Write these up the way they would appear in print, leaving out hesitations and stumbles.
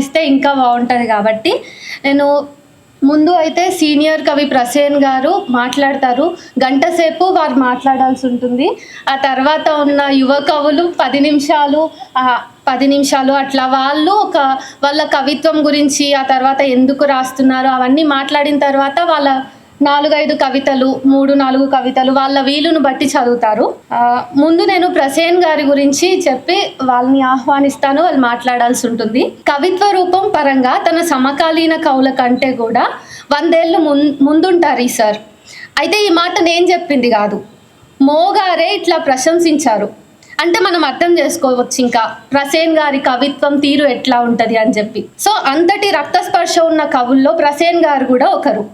ఇస్తే ఇంకా బాగుంటుంది కాబట్టి నేను ముందు అయితే సీనియర్ కవి ప్రసేన్ గారు మాట్లాడతారు. గంట సేపు వారు మాట్లాడాల్సి ఉంటుంది. ఆ తర్వాత ఉన్న యువ కవులు 10 నిమిషాలు అట్లా వాళ్ళు వాళ్ళ కవిత్వం గురించి, ఆ తర్వాత ఎందుకు రాస్తున్నారు అవన్నీ మాట్లాడిన తర్వాత వాళ్ళ 4-5 కవితలు, 3-4 కవితలు వాళ్ళ వీలును బట్టి చదువుతారు. ముందు నేను ప్రసేన్ గారి గురించి చెప్పి వాళ్ళని ఆహ్వానిస్తాను, వాళ్ళు మాట్లాడాల్సి ఉంటుంది. కవిత్వ రూపం పరంగా తన సమకాలీన కవుల కంటే కూడా 100 ఏళ్ళు ముందుంటారు ఈ సార్. అయితే ఈ మాట నేను చెప్పింది కాదు, మోగారే ఇట్లా ప్రశంసించారు. అంటే మనం అర్థం చేసుకోవచ్చు ఇంకా ప్రసేన్ గారి కవిత్వం తీరు ఎట్లా ఉంటుంది అని చెప్పి. సో అంతటి రక్తస్పర్శ ఉన్న కవుల్లో ప్రసేన్ గారు కూడా ఒకరు.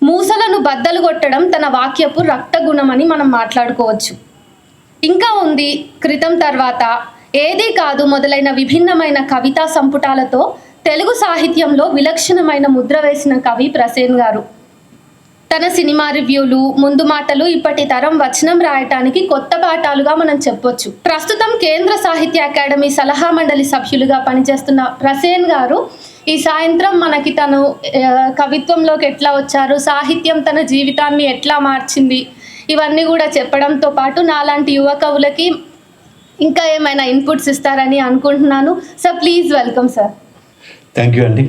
మూసలను బద్దలు కొట్టడం తన వాక్యపు రక్తగుణమని మనం మాట్లాడుకోవచ్చు. ఇంకా ఉంది క్రితం తర్వాత, ఏదీ కాదు మొదలైన విభిన్నమైన కవితా సంపుటాలతో తెలుగు సాహిత్యంలో విలక్షణమైన ముద్ర వేసిన కవి ప్రసేన్ గారు. తన సినిమా రివ్యూలు, ముందు మాటలు ఇప్పటి తరం వచనం రాయటానికి కొత్త పాఠాలుగా మనం చెప్పొచ్చు. ప్రస్తుతం కేంద్ర సాహిత్య అకాడమీ సలహా మండలి సభ్యులుగా పనిచేస్తున్న ప్రసేన్ గారు ఈ సాయంత్రం మనకి తను కవిత్వంలోకి ఎట్లా వచ్చారు, సాహిత్యం తన జీవితాన్ని ఎట్లా మార్చింది, ఇవన్నీ కూడా చెప్పడంతో పాటు నాలాంటి యువ కవులకి ఇంకా ఏమైనా ఇన్పుట్స్ ఇస్తారని అనుకుంటున్నాను. Sir please welcome sir. Thank you అండి.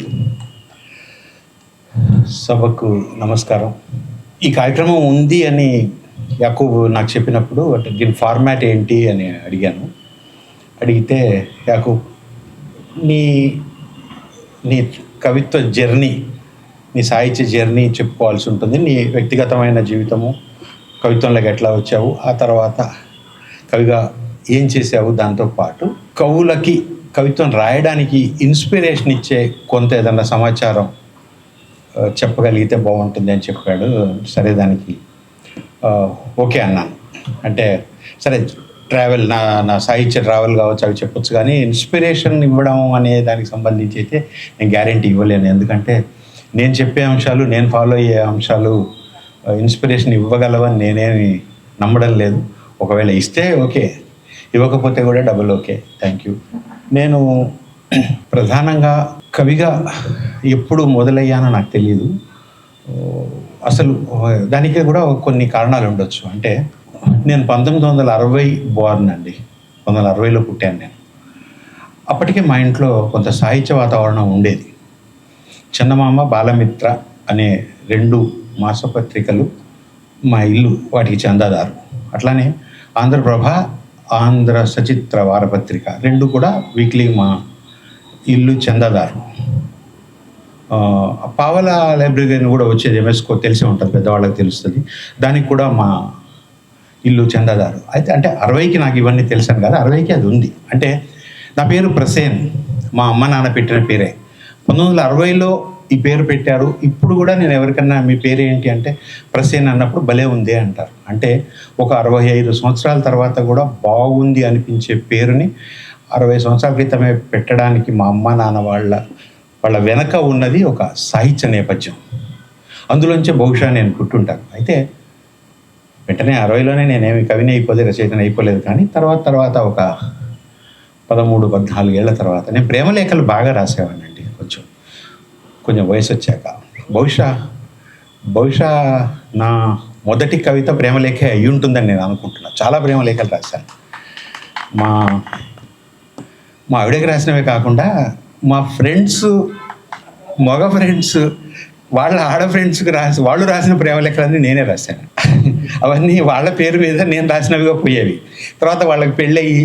సభకు నమస్కారం. ఈ కార్యక్రమం ఉంది అని యాకూబ్ నాకు చెప్పినప్పుడు అంటే దీని ఫార్మాట్ ఏంటి అని అడిగాను. అడిగితే యాకూబ్ నీ కవిత్వ జర్నీ, నీ సాహిత్య జర్నీ చెప్పుకోవాల్సి ఉంటుంది. నీ వ్యక్తిగతమైన జీవితము, కవిత్వంలోకి ఎట్లా వచ్చావు, ఆ తర్వాత కవిగా ఏం చేసావు, దాంతోపాటు కవులకి కవిత్వం రాయడానికి ఇన్స్పిరేషన్ ఇచ్చే కొంత ఏదన్నా సమాచారం చెప్పగలిగితే బాగుంటుంది అని చెప్పాడు. సరే దానికి ఓకే అన్నాను. అంటే సరే ట్రావెల్, నా సాహిత్య ట్రావెల్ కావచ్చు అవి చెప్పొచ్చు, కానీ ఇన్స్పిరేషన్ ఇవ్వడం అనే దానికి సంబంధించి అయితే నేను గ్యారెంటీ ఇవ్వలేను. ఎందుకంటే నేను చెప్పే అంశాలు, నేను ఫాలో అయ్యే అంశాలు ఇన్స్పిరేషన్ ఇవ్వగలవని నేనేమి నమ్మడం లేదు. ఒకవేళ ఇస్తే ఓకే, ఇవ్వకపోతే కూడా డబుల్ ఓకే. Thank you. నేను ప్రధానంగా కవిగా ఎప్పుడు మొదలయ్యానో నాకు తెలియదు. అసలు దానికి కూడా కొన్ని కారణాలు ఉండొచ్చు. అంటే నేను 1960 బోర్న్ అండి. 1960లో పుట్టాను నేను. అప్పటికే మా ఇంట్లో కొంత సాహిత్య వాతావరణం ఉండేది. చందమామ, బాలమిత్ర అనే 2 మాసపత్రికలు మా ఇల్లు వాటికి చందాదారు. అట్లానే ఆంధ్రప్రభ, ఆంధ్ర సచిత్ర వారపత్రిక 2 కూడా వీక్లీ మా ఇల్లు చందాదారు. పావల లైబ్రరీ కూడా వచ్చేది, ఎంఎస్కో తెలిసే ఉంటుంది, పెద్దవాళ్ళకి తెలుస్తుంది. దానికి కూడా మా ఇల్లు చందాదారు. అయితే అంటే 60కి నాకు ఇవన్నీ తెలిసాను కదా, 60కి అది ఉంది. అంటే నా పేరు ప్రసేన్, మా అమ్మ నాన్న పెట్టిన పేరే. 1960లో ఈ పేరు పెట్టారు. ఇప్పుడు కూడా నేను ఎవరికన్నా మీ పేరు ఏంటి అంటే ప్రసేన్ అన్నప్పుడు భలే ఉంది అంటారు. అంటే ఒక 65 సంవత్సరాల తర్వాత కూడా బాగుంది అనిపించే పేరుని 60 సంవత్సరాల క్రితమే పెట్టడానికి మా అమ్మ నాన్న వాళ్ళ వెనక ఉన్నది ఒక సాహిత్య నేపథ్యం. అందులోంచే బహుశా నేను పుట్టుంటాను. అయితే వెంటనే 60లోనే నేనేమి కవిని అయిపోలేదు, రచయితని అయిపోలేదు. కానీ తర్వాత ఒక 13-14 ఏళ్ల తర్వాత నేను ప్రేమలేఖలు బాగా రాసేవాడిని అండి. కొంచెం వయసు వచ్చాక బహుశా నా మొదటి కవిత ప్రేమలేఖే అయి ఉంటుందని నేను అనుకుంటున్నాను. చాలా ప్రేమలేఖలు రాశాను. మా ఆవిడకి రాసినవే కాకుండా మా ఫ్రెండ్స్, మగ ఫ్రెండ్స్ వాళ్ళ ఆడ ఫ్రెండ్స్కి వాళ్ళు రాసిన ప్రేమలేఖలన్నీ నేనే రాశాను. అవన్నీ వాళ్ళ పేరు మీద నేను రాసినవిగా పోయేవి. తర్వాత వాళ్ళకి పెళ్ళయి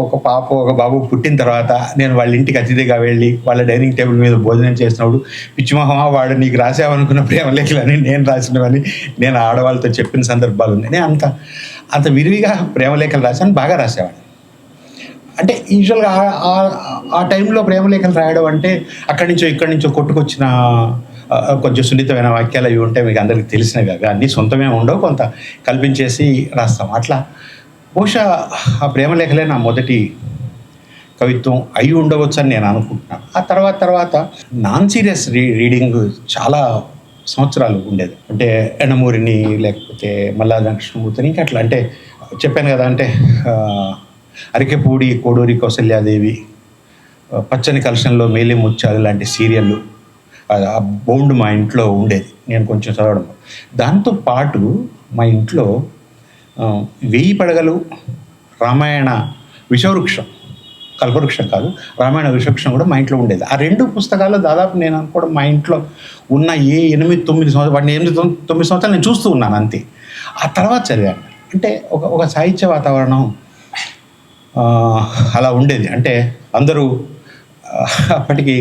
ఒక పాప ఒక బాబు పుట్టిన తర్వాత నేను వాళ్ళ ఇంటికి అతిథిగా వెళ్ళి వాళ్ళ డైనింగ్ టేబుల్ మీద భోజనం చేసినప్పుడు పిచ్చిమోహమా వాడు నీకు రాసావనుకున్న ప్రేమలేఖలని నేను రాసినవని నేను ఆడవాళ్ళతో చెప్పిన సందర్భాలు ఉన్నాయి. నేను అంత విరివిగా ప్రేమలేఖలు రాశాను, బాగా రాసేవాడిని. అంటే యూజువల్గా ఆ టైంలో ప్రేమలేఖలు రాయడం అంటే అక్కడి నుంచో ఇక్కడి నుంచో కొట్టుకొచ్చిన కొంచెం సున్నితమైన వాక్యాలు అవి ఉంటాయి, మీకు అందరికీ తెలిసినవి కాగా అన్నీ సొంతమే ఉండవు, కొంత కల్పించేసి రాస్తాం. అట్లా బహుశా ఆ ప్రేమలేఖలే నా మొదటి కవిత్వం అయి ఉండవచ్చు అని నేను అనుకుంటున్నాను. ఆ తర్వాత నాన్ సీరియస్ రీడింగ్ చాలా సంవత్సరాలు ఉండేది. అంటే ఎండమూరిని, లేకపోతే మల్లాది కృష్ణమూర్తిని, ఇంకా అట్లా అంటే చెప్పాను కదా, అంటే అరికెపూడి కోడూరి కౌసల్యాదేవి, పచ్చని కలశంలో మేలి ముత్యాలు లాంటి సీరియళ్ళు ఆ బౌండ్ మా ఇంట్లో ఉండేది, నేను కొంచెం చదవడం. దాంతో పాటు మా ఇంట్లో 1000 పడగలు, రామాయణ విషవృక్షం, కల్పవృక్షం కాదు, రామాయణ విషవృక్షం కూడా మా ఇంట్లో ఉండేది. ఆ 2 పుస్తకాలు దాదాపు నేను అనుకోవడం మా ఇంట్లో ఉన్న 8-9 సంవత్సరాలు, వాటిని 8-9 సంవత్సరాలు నేను చూస్తూ ఉన్నాను అంతే. ఆ తర్వాత చదివాను. అంటే ఒక సాహిత్య వాతావరణం అలా ఉండేది. అంటే అందరూ అప్పటికి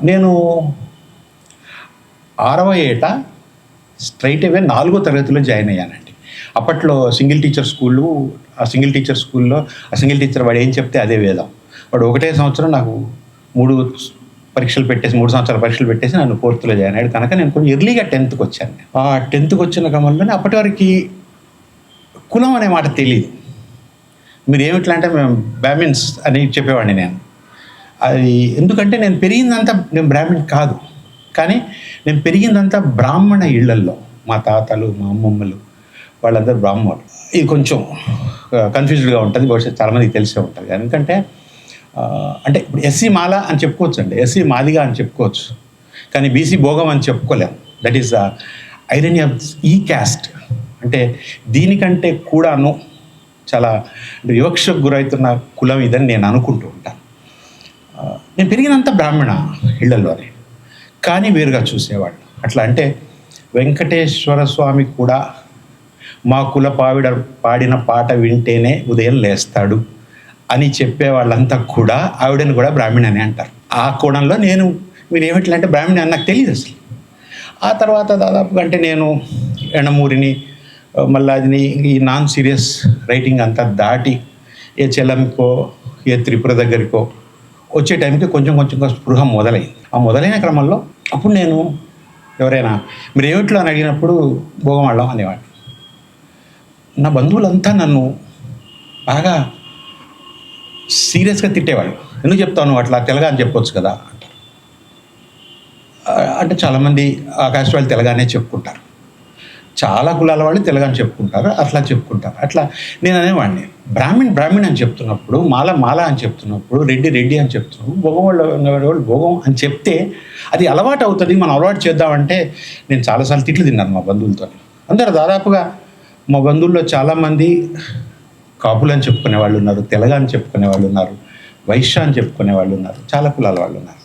నేను 6వ ఏట స్ట్రైట్ అవే 4వ తరగతిలో జాయిన్ అయ్యానండి. అప్పట్లో సింగిల్ టీచర్ స్కూళ్ళు, ఆ సింగిల్ టీచర్ స్కూల్లో ఆ సింగిల్ టీచర్ వాడు ఏం చెప్తే అదే వేదం. వాడు ఒకటే సంవత్సరం నాకు 3 సంవత్సరాల పరీక్షలు పెట్టేసి నన్ను 4th జాయిన్ అయ్యాడు. కనుక నేను కొంచెం ఎర్లీగా 10th వచ్చాను. ఆ 10th వచ్చిన క్రమంలోనే అప్పటి వరకు కులం అనే మాట తెలియదు. మీరు ఏమిట్లా అంటే మేము బ్రాహ్మిన్స్ అని చెప్పేవాడిని నేను. అది ఎందుకంటే నేను పెరిగిందంతా, నేను బ్రాహ్మణ్ కాదు, కానీ నేను పెరిగిందంతా బ్రాహ్మణ ఇళ్లల్లో. మా తాతలు, మా అమ్మమ్మలు వాళ్ళందరూ బ్రాహ్మణులు. ఇది కొంచెం కన్ఫ్యూజ్డ్గా ఉంటుంది, బహుశా చాలామందికి తెలిసే ఉంటుంది. ఎందుకంటే అంటే ఇప్పుడు ఎస్సీ మాల అని చెప్పుకోవచ్చు అండి, ఎస్సీ మాదిగా అని చెప్పుకోవచ్చు, కానీ బీసీ భోగం అని చెప్పుకోలేము. That is the irony of ఈ క్యాస్ట్. అంటే దీనికంటే కూడాను చాలా వివక్షకు గురవుతున్న కులం ఇదని నేను అనుకుంటూ ఉంటాను. నేను పెరిగినంత బ్రాహ్మణ ఇళ్లలోనే, కానీ వేరుగా చూసేవాళ్ళు. అట్లా అంటే వెంకటేశ్వర స్వామి కూడా మా కుల పాడిన పాట వింటేనే ఉదయం లేస్తాడు అని చెప్పే వాళ్ళంతా కూడా ఆవిడని కూడా బ్రాహ్మణి అని అంటారు. ఆ కోణంలో నేను, మీరు ఏమిట్లా అంటే బ్రాహ్మణి అని నాకు తెలియదు అసలు. ఆ తర్వాత దాదాపుగా అంటే నేను ఎండమూరిని, మళ్ళీ అది ఈ నాన్ సీరియస్ రైటింగ్ అంతా దాటి ఏ చెలంకో ఏ త్రిపుర దగ్గరికో వచ్చే టైంకి కొంచెం స్పృహ మొదలైంది. ఆ మొదలైన క్రమంలో అప్పుడు నేను ఎవరైనా మీరు ఏమిట్లో అని అడిగినప్పుడు భోగమాళ్ళం అనేవాడు. నా బంధువులంతా నన్ను బాగా సీరియస్గా తిట్టేవాళ్ళు. ఎందుకు చెప్తాను అట్లా, తెలగా అని చెప్పొచ్చు కదా అంటారు. అంటే చాలామంది ఆకాశ వాళ్ళు తెలగానే చెప్పుకుంటారు, చాలా కులాల వాళ్ళు తెలగా అని చెప్పుకుంటారు, అట్లా చెప్పుకుంటారు. అట్లా నేను అనేవాడిని బ్రాహ్మణ్ అని చెప్తున్నప్పుడు, మాల అని చెప్తున్నప్పుడు, రెడ్డి అని చెప్తున్నప్పుడు, భోగం వాళ్ళు భోగం అని చెప్తే అది అలవాటు అవుతుంది, మనం అలవాటు చేద్దామంటే నేను చాలాసార్లు తిట్లు తిన్నాను మా బంధువులతో. అందరూ దాదాపుగా మా బంధువుల్లో చాలామంది కాపులు అని చెప్పుకునే వాళ్ళు ఉన్నారు, తెలగ అని చెప్పుకునే వాళ్ళు ఉన్నారు, వైశ్య అని చెప్పుకునే వాళ్ళు ఉన్నారు, చాలా కులాల వాళ్ళు ఉన్నారు.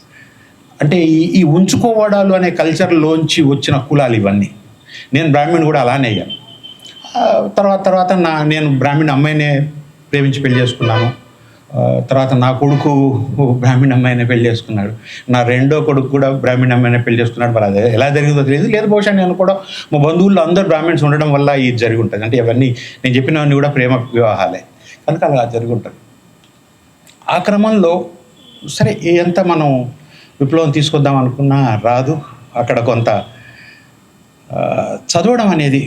అంటే ఈ ఉంచుకోవడాలు అనే కల్చర్లోంచి వచ్చిన కులాలు ఇవన్నీ. నేను బ్రాహ్మణ్ కూడా అలానే అయ్యాను. తర్వాత నేను బ్రాహ్మణ్ అమ్మాయినే ప్రేమించి పెళ్లి చేసుకున్నాను. తర్వాత నా కొడుకు బ్రాహ్మణ్ అమ్మాయినే పెళ్లి చేసుకున్నాడు. నా రెండో కొడుకు కూడా బ్రాహ్మణ్ అమ్మాయినే పెళ్లి చేసుకున్నాడు. మరి అది ఎలా జరిగిందో తెలియదు. లేదు బహుశా నేను కూడా మా బంధువుల్లో అందరూ బ్రాహ్మణ్స్ ఉండడం వల్ల ఇది జరిగి ఉంటుంది. అంటే ఇవన్నీ నేను చెప్పినవన్నీ కూడా ప్రేమ వివాహాలే, కనుక అలా జరిగి ఉంటుంది. ఆ క్రమంలో సరే ఎంత మనం విప్లవం తీసుకొద్దాం అనుకున్నా రాదు. అక్కడ కొంత చదవడం అనేది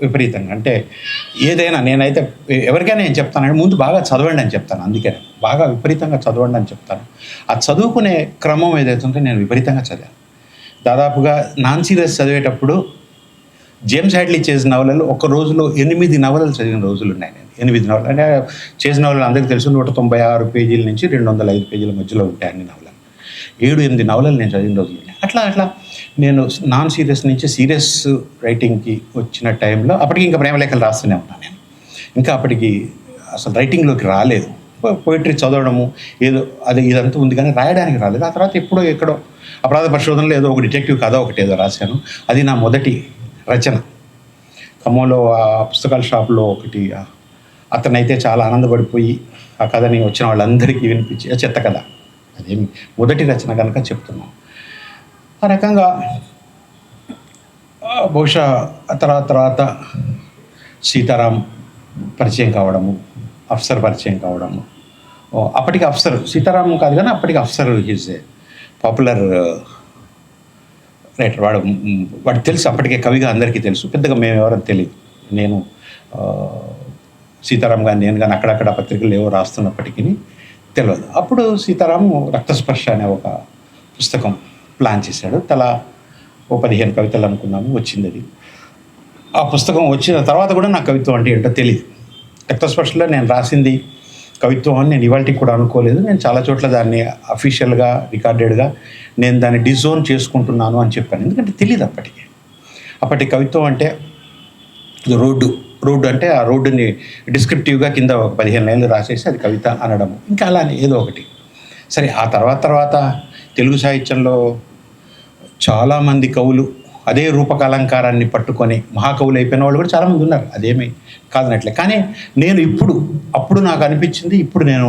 విపరీతంగా, అంటే ఏదైనా నేనైతే ఎవరికైనా నేను చెప్తానంటే ముందు బాగా చదవండి అని చెప్తాను. అందుకే బాగా విపరీతంగా చదవండి అని చెప్తాను. ఆ చదువుకునే క్రమం ఏదైతే ఉందో నేను విపరీతంగా చదివాను. దాదాపుగా నాన్ సీరియస్ చదివేటప్పుడు జేమ్స్ హ్యాడ్లీ చేజ్ నవలలు ఒక రోజులో 8 నవలలు చదివిన రోజులు ఉన్నాయి. నేను 8 నవలలు అంటే చేజ్ నవలలు అందరికీ తెలుసు, 196 పేజీల నుంచి 205 పేజీల మధ్యలో ఉంటాయి అన్ని నవలలు. 7-8 నవలలు నేను చదివిన రోజులు ఉన్నాయి. అట్లా నేను నాన్ సీరియస్ నుంచి సీరియస్ రైటింగ్కి వచ్చిన టైంలో అప్పటికి ఇంకా ప్రేమలేఖలు రాస్తూనే ఉన్నాను నేను. ఇంకా అప్పటికి అసలు రైటింగ్లోకి రాలేదు. పోయిటరీ చదవడము ఇదంతా ఉంది కానీ రాయడానికి రాలేదు. ఆ తర్వాత ఎక్కడో అపరాధ పరిశోధనలో ఏదో ఒక డిటెక్టివ్ కథ ఒకటి ఏదో రాశాను. అది నా మొదటి రచన. ఖమ్మంలో ఆ పుస్తకాల షాప్లో ఒకటి అతనైతే చాలా ఆనందపడిపోయి ఆ కథని వచ్చిన వాళ్ళందరికీ వినిపించి, చెత్త కథ, అదేమి మొదటి రచన కనుక చెప్తున్నాం. ఆ రకంగా బహుశా తర్వాత సీతారాం పరిచయం కావడము, అఫ్సర్ పరిచయం కావడము. అప్పటికి అఫ్సర్ సీతారాం కాదు కానీ అప్పటికి Afsar is a popular writer. వాడు తెలుసు, అప్పటికే కవిగా అందరికీ తెలుసు. పెద్దగా మేము ఎవరని తెలియదు. నేను సీతారాం కానీ నేను కానీ అక్కడక్కడ పత్రికలు ఏవో రాస్తున్నప్పటికీ తెలియదు. అప్పుడు సీతారాం రక్తస్పర్శ అనే ఒక పుస్తకం ప్లాన్ చేశాడు. తలా 15 కవితలు అనుకున్నాము, వచ్చింది అది. ఆ పుస్తకం వచ్చిన తర్వాత కూడా నాకు కవిత్వం అంటే ఏంటో తెలియదు. రక్తస్పర్శలో నేను రాసింది కవిత్వం అని నేను ఇవాళకి కూడా అనుకోలేదు. నేను చాలా చోట్ల దాన్ని అఫీషియల్గా రికార్డెడ్గా నేను దాన్ని డిజోన్ చేసుకుంటున్నాను అని చెప్పాను. ఎందుకంటే తెలియదు అప్పటి కవిత్వం అంటే రోడ్డు అంటే ఆ రోడ్డుని డిస్క్రిప్టివ్గా కింద ఒక 15 లైన్లు రాసేసి అది కవిత అనడము, ఇంకా అలానే ఏదో ఒకటి. సరే, ఆ తర్వాత తెలుగు సాహిత్యంలో చాలామంది కవులు అదే రూపకాలంకారాన్ని పట్టుకొని మహాకవులు అయిపోయిన వాళ్ళు కూడా చాలామంది ఉన్నారు, అదేమీ కాదనట్లే. కానీ నేను అప్పుడు నాకు అనిపించింది, ఇప్పుడు నేను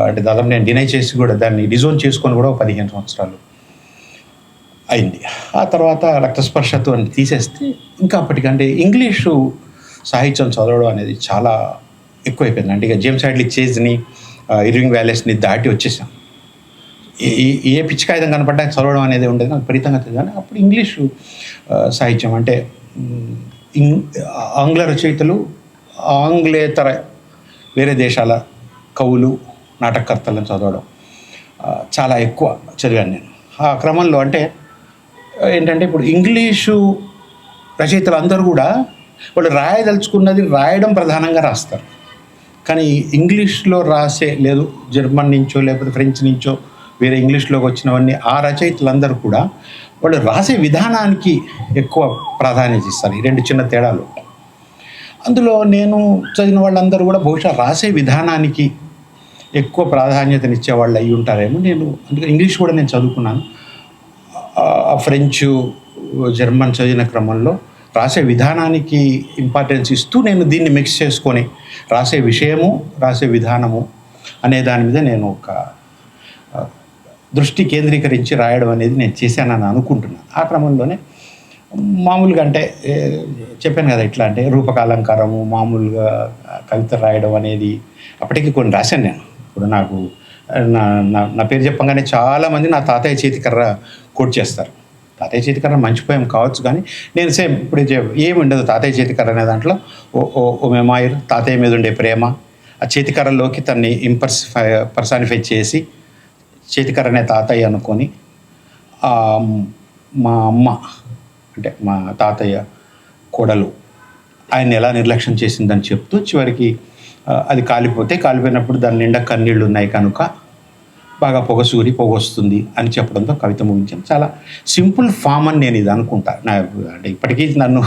అంటే దాదాపు నేను డినై చేసి కూడా దాన్ని డిజోన్ చేసుకొని కూడా 15 సంవత్సరాలు అయింది. ఆ తర్వాత రక్తస్పర్శతో అని తీసేస్తే ఇంకా అప్పటికంటే ఇంగ్లీషు సాహిత్యం చదవడం అనేది చాలా ఎక్కువైపోయింది. అంటే ఇక జేమ్స్ హ్యాడ్లీ చేజ్ని, ఇర్వింగ్ వ్యాలెస్ని దాటి వచ్చేసాం. ఏ పిచ్చికాయుధం కనపడ్డా చదవడం అనేది ఉండేది, నాకు విపరీతంగా తెలియదు. కానీ అప్పుడు ఇంగ్లీషు సాహిత్యం అంటే ఆంగ్ల రచయితలు, ఆంగ్లేతర వేరే దేశాల కవులు, నాటకకర్తలను చదవడం చాలా ఎక్కువ చదివాను నేను. ఆ క్రమంలో అంటే ఏంటంటే ఇప్పుడు ఇంగ్లీషు రచయితలు అందరూ కూడా వాళ్ళు రాయదలుచుకున్నది రాయడం ప్రధానంగా రాస్తారు. కానీ ఇంగ్లీష్లో రాసే, లేదు జర్మన్ నుంచో లేకపోతే ఫ్రెంచ్ నుంచో వేరే ఇంగ్లీష్లోకి వచ్చినవన్నీ ఆ రచయితలందరూ కూడా వాళ్ళు రాసే విధానానికి ఎక్కువ ప్రాధాన్యత ఇస్తారు. ఈ రెండు చిన్న తేడాలు. అందులో నేను చదివిన వాళ్ళందరూ కూడా బహుశా రాసే విధానానికి ఎక్కువ ప్రాధాన్యతనిచ్చే వాళ్ళు అయి ఉంటారేమో. అందుకని ఇంగ్లీష్ కూడా నేను చదువుకున్నాను. ఫ్రెంచు, జర్మన్ చదివిన క్రమంలో రాసే విధానానికి ఇంపార్టెన్స్ ఇస్తూ నేను దీన్ని మిక్స్ చేసుకొని రాసే విషయము, రాసే విధానము అనే దాని మీద నేను ఒక దృష్టి కేంద్రీకరించి రాయడం అనేది నేను చేశానని అనుకుంటున్నాను. ఆ క్రమంలోనే మామూలుగా అంటే చెప్పాను కదా, ఇట్లా అంటే రూపకాలంకారము, మామూలుగా కవిత రాయడం అనేది అప్పటికి కొన్ని రాశాను నేను. ఇప్పుడు నాకు నా పేరు చెప్పంగానే చాలామంది నా తాతయ్య చేతికర్ర కోట్ చేస్తారు. తాతయ్య చేతికర్ర మంచి పోయం కావచ్చు, కానీ నేను సేమ్ ఇప్పుడు ఏమి ఉండదు తాతయ్య చేతికర్ర అనే దాంట్లో. ఓ మెమాయిర్, తాతయ్య మీద ఉండే ప్రేమ, ఆ చేతికర్రలోకి తన్ని పర్సానిఫై చేసి చేతికర్ర అనే తాతయ్య అనుకొని మా అమ్మ అంటే మా తాతయ్య కోడలు ఆయన ఎలా నిర్లక్ష్యం చేసిందని చెప్తూ చివరికి అది కాలిపోయినప్పుడు దాని నిండా కన్నీళ్ళు ఉన్నాయి కనుక బాగా పొగొస్తుంది అని చెప్పడంతో కవిత ముగించాను. చాలా సింపుల్ ఫామ్ అని నేను ఇది అనుకుంటా. అంటే ఇప్పటికీ నన్ను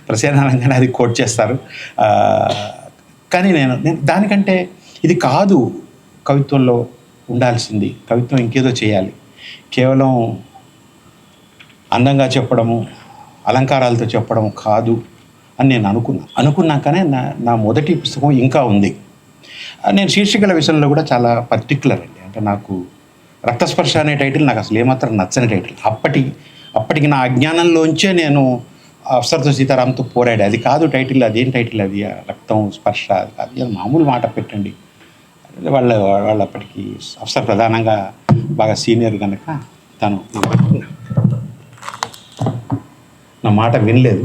ప్రసేనాలంగానే అది కోట్ చేస్తారు. కానీ నేను దానికంటే ఇది కాదు కవిత్వంలో ఉండాల్సింది. కవిత్వం ఇంకేదో చేయాలి. కేవలం అందంగా చెప్పడము, అలంకారాలతో చెప్పడం కాదు అని నేను అనుకున్నాకనే నా మొదటి పుస్తకం ఇంకా ఉంది. నేను శీర్షికల విషయంలో కూడా చాలా పర్టిక్యులర్ అండి. అంటే నాకు రక్తస్పర్శ అనే టైటిల్ నాకు అసలు ఏమాత్రం నచ్చని టైటిల్. అప్పటికి నా అజ్ఞానంలోంచే నేను అప్సరతో సీతారాంతో పోరాడే, అది కాదు టైటిల్, అదేం టైటిల్ అది, రక్తం స్పర్శ అది కాదు, అది మామూలు మాట పెట్టండి. వాళ్ళు అప్పటికి అప్సర్ ప్రధానంగా బాగా సీనియర్ కనుక తను నా మాట వినలేదు.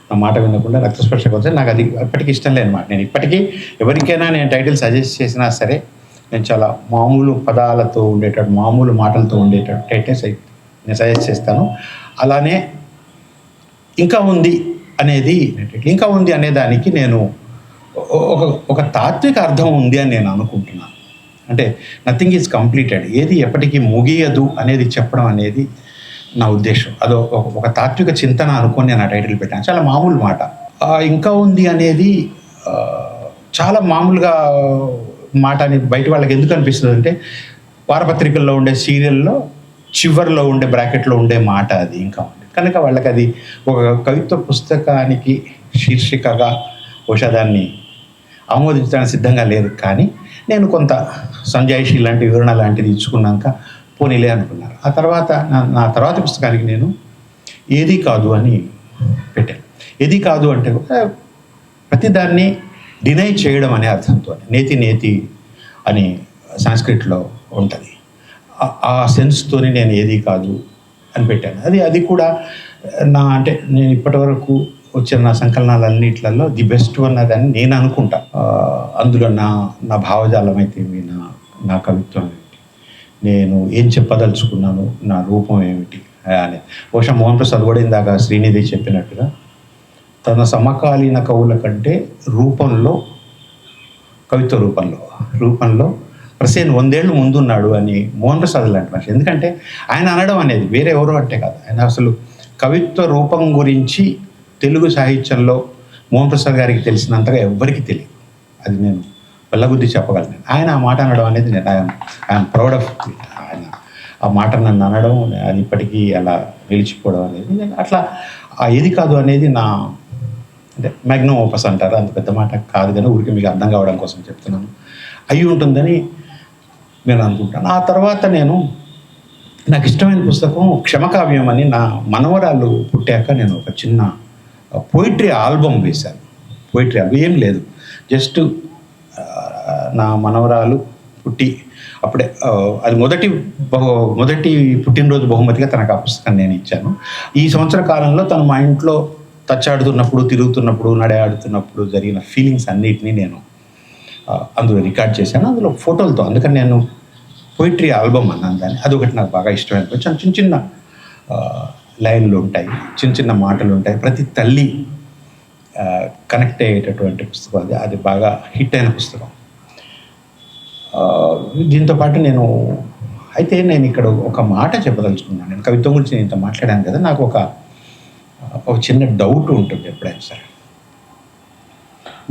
నా మాట వినకుండా రక్తస్పర్శకు వస్తే నాకు అది అప్పటికి ఇష్టం లేని మాట. నేను ఇప్పటికీ ఎవరికైనా నేను టైటిల్ సజెస్ట్ చేసినా సరే నేను చాలా మామూలు పదాలతో ఉండేటట్టు, మామూలు మాటలతో ఉండేటట్టు టైటిల్స్ నేను సజెస్ట్ చేస్తాను. అలానే ఇంకా ఉంది అనే దానికి నేను ఒక తాత్విక అర్థం ఉంది అని నేను అనుకుంటున్నాను. అంటే నథింగ్ ఈజ్ కంప్లీటెడ్, ఏది ఎప్పటికీ ముగియదు అనేది చెప్పడం అనేది నా ఉద్దేశం. అదో ఒక తాత్విక చింతన అనుకొని నేను ఆ టైటిల్ పెట్టాను. చాలా మామూలు మాట. ఇంకా ఉంది అనేది చాలా మామూలుగా మాట అని బయట వాళ్ళకి ఎందుకు అనిపిస్తుంది అంటే, వారపత్రికల్లో ఉండే సీరియల్లో చివరిలో ఉండే బ్రాకెట్లో ఉండే మాట అది ఇంకా ఉంది కనుక వాళ్ళకి అది ఒక కవిత్వ పుస్తకానికి శీర్షికగా బహుశా దాన్ని ఆమోదించడానికి సిద్ధంగా లేదు. కానీ నేను కొంత సంజాయిషి లాంటి వివరణ లాంటిది ఇచ్చుకున్నాక పోనీలే అనుకున్నారు. ఆ తర్వాత నా తర్వాత పుస్తకానికి నేను ఏది కాదు అని పెట్టాను. ఏది కాదు అంటే ప్రతిదాన్ని డినై చేయడం అనే అర్థంతో, నేతి అని సాంస్క్రిట్లో ఉంటుంది. ఆ సెన్స్తోని నేను ఏది కాదు అని పెట్టాను. అది కూడా అంటే నేను ఇప్పటివరకు వచ్చిన నా సంకలనాలన్నిట్లలో ది బెస్ట్ అన్నదని నేను అనుకుంటా. అందులో నా భావజాలం అయితే నా కవిత్వం ఏమిటి, నేను ఏం చెప్పదలుచుకున్నాను, నా రూపం ఏమిటి అని. బహుశా మోహన్ ప్రసాద్ కూడా ఇందాక శ్రీనిధి చెప్పినట్టుగా తన సమకాలీన కవుల కంటే రూపంలో కవిత్వ రూపంలో ప్రసేన్ 100 ఏళ్ళు ముందున్నాడు అని మోహన్ ప్రసాద్ లాంటి మనిషి. ఎందుకంటే ఆయన అనడం అనేది వేరే ఎవరో అంటే కాదు, ఆయన అసలు కవిత్వ రూపం గురించి తెలుగు సాహిత్యంలో మోహన్ ప్రసాద్ గారికి తెలిసినంతగా ఎవ్వరికీ తెలియదు. అది నేను వెళ్ళబుద్ధి చెప్పగలను. ఆయన ఆ మాట అనడం అనేది నేను ఐఎమ్ ప్రౌడ్ ఆఫ్ ఆయన ఆ మాట నన్ను అనడం, అది ఇప్పటికీ అలా నిలిచిపోవడం అనేది అట్లా ఏది కాదు అనేది నా అంటే మ్యాగ్నమ్ ఓపస్ అంటారు, అంత పెద్ద మాట కాదు కానీ ఊరికి మీకు అర్థం కావడం కోసం చెప్తున్నాను, అయి ఉంటుందని నేను అనుకుంటాను. ఆ తర్వాత నాకు ఇష్టమైన పుస్తకం క్షమకావ్యం అని నా మనవరాలు పుట్టాక నేను ఒక చిన్న పోయిటరీ ఆల్బమ్ వేశాను. పోయిటరీ ఆల్బమ్ ఏం లేదు, జస్ట్ నా మనవరాలు పుట్టి అప్పుడే అది మొదటి పుట్టినరోజు బహుమతిగా తనకు ఆ పుస్తకం నేను ఇచ్చాను. ఈ సంవత్సర కాలంలో తను మా ఇంట్లో తచ్చాడుతున్నప్పుడు, తిరుగుతున్నప్పుడు, నడయాడుతున్నప్పుడు జరిగిన ఫీలింగ్స్ అన్నిటినీ నేను అందులో రికార్డ్ చేశాను, అందులో ఫోటోలతో. అందుకని నేను పోయిటరీ ఆల్బమ్ అన్నాను దాన్ని. అది ఒకటి నాకు బాగా ఇష్టమైన కొంచెం చిన్న చిన్న లైన్లు ఉంటాయి, చిన్న చిన్న మాటలు ఉంటాయి, ప్రతి తల్లి కనెక్ట్ అయ్యేటటువంటి పుస్తకం అది బాగా హిట్ అయిన పుస్తకం. దీంతోపాటు నేను ఇక్కడ ఒక మాట చెప్పదలుచుకున్నాను. నేను కవిత్వం గురించి నేను ఇంత మాట్లాడాను కదా, నాకు ఒక చిన్న డౌట్ ఉంటుంది ఎప్పుడైనా సరే.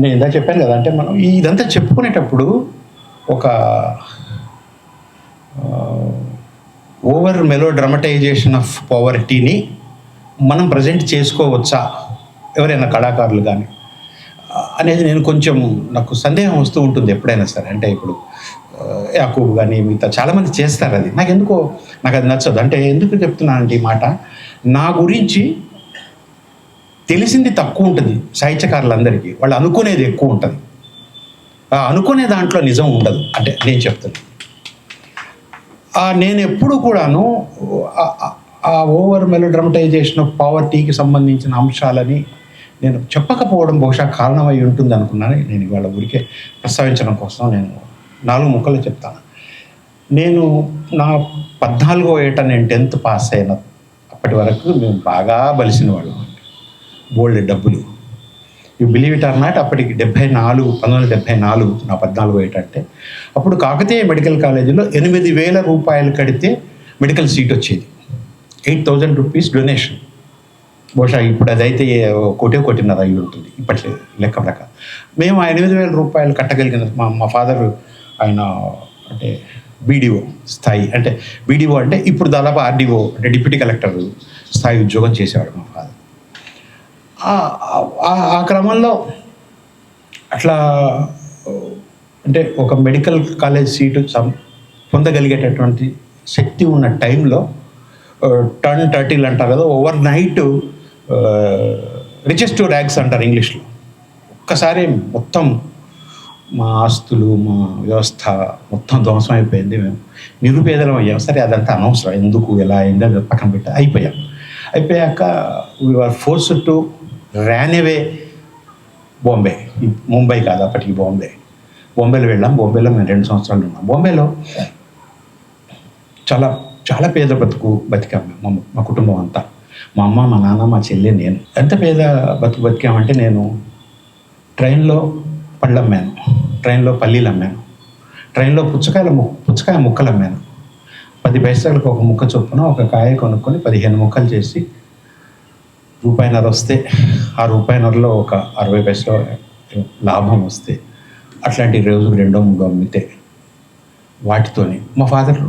నేను ఇందా చెప్పాను కదా, అంటే మనం ఇదంతా చెప్పుకునేటప్పుడు ఒక ఓవర్ మెలో డ్రమటైజేషన్ ఆఫ్ పవర్టీని మనం ప్రజెంట్ చేసుకోవచ్చా ఎవరైనా కళాకారులు కానీ అనేది నాకు సందేహం వస్తూ ఉంటుంది ఎప్పుడైనా సరే. అంటే ఇప్పుడు యాకూబ్ కానీ మిగతా చాలామంది చేస్తారు, అది నాకు అది నచ్చదు. అంటే ఎందుకు చెప్తున్నానంటే ఈ మాట, నా గురించి తెలిసింది తక్కువ ఉంటుంది సాహిత్యకారులందరికీ, వాళ్ళు అనుకునేది ఎక్కువ ఉంటుంది, అనుకునే దాంట్లో నిజం ఉండదు. అంటే నేను చెప్తున్నాను, నేను ఎప్పుడు కూడాను ఆ ఓవర్ మెలో డ్రమటైజేషన్ ఆఫ్ పావర్టీకి సంబంధించిన అంశాలని నేను చెప్పకపోవడం బహుశా కారణమై ఉంటుంది అనుకున్నాను. నేను ఇవాళ ఊరికే ప్రస్తావించడం కోసం నేను 4 ముక్కలు చెప్తాను. నేను నా 14వ ఏట నేను 10th పాస్ అయిన అప్పటి వరకు మేము బాగా బలిసిన వాళ్ళం, బోల్డ్ డబ్బులు. You believe it or not, అప్పటికి 1974 నా 14వ ఏట. అంటే అప్పుడు కాకతీయ మెడికల్ కాలేజీలో 8,000 రూపాయలు కడితే మెడికల్ సీట్ వచ్చేది, 8,000 రూపీస్ డొనేషన్. బహుశా ఇప్పుడు అదైతే 1.5 అయి ఉంటుంది ఇప్పట్లో లెక్క ప్రకారం. మేము ఆ 8,000 రూపాయలు కట్టగలిగిన మా ఫాదర్ ఆయన అంటే బీడీఓ స్థాయి, అంటే బీడీఓ అంటే ఇప్పుడు దాదాపు ఆర్డీఓ అంటే డిప్యూటీ కలెక్టర్ స్థాయి ఉద్యోగం చేసేవాడు మా ఫాదర్. ఆ క్రమంలో అట్లా అంటే ఒక మెడికల్ కాలేజ్ సీటు పొందగలిగేటటువంటి శక్తి ఉన్న టైంలో 10-30 అంటారు కదా, over night riches to rags అంటారు ఇంగ్లీష్లో. ఒక్కసారి మొత్తం మా ఆస్తులు, మా వ్యవస్థ మొత్తం ధ్వంసం అయిపోయింది. మేము నిరుపేదలం అయ్యాం. సరే అదంతా అనవసరం, ఎందుకు ఎలా అయింది అది పక్కన పెట్టి అయిపోయాక we're forced to run away Bombay. Mumbai కాదు అప్పటికి, బాంబేలో వెళ్ళాం. బాంబేలో మేము 2 సంవత్సరాలు ఉన్నాం. బాంబేలో చాలా చాలా పేద బతికాం మా కుటుంబం అంతా, మా అమ్మ, మా నాన్న, మా చెల్లి, నేను. ఎంత పేద బతికామంటే నేను ట్రైన్లో పళ్ళు అమ్మాను, ట్రైన్లో పల్లీలు అమ్మాను, ట్రైన్లో పుచ్చకాయ ముక్కలు అమ్మాను. 10 పైసలకు ఒక ముక్క చొప్పున ఒక కాయ కొనుక్కొని 15 ముక్కలు చేసి ₹1.50 వస్తే ఆ ₹1.50లో ఒక 60 పైసలు లాభం వస్తే అట్లాంటి రోజు 2-3 అమ్మితే వాటితోనే మా ఫాదర్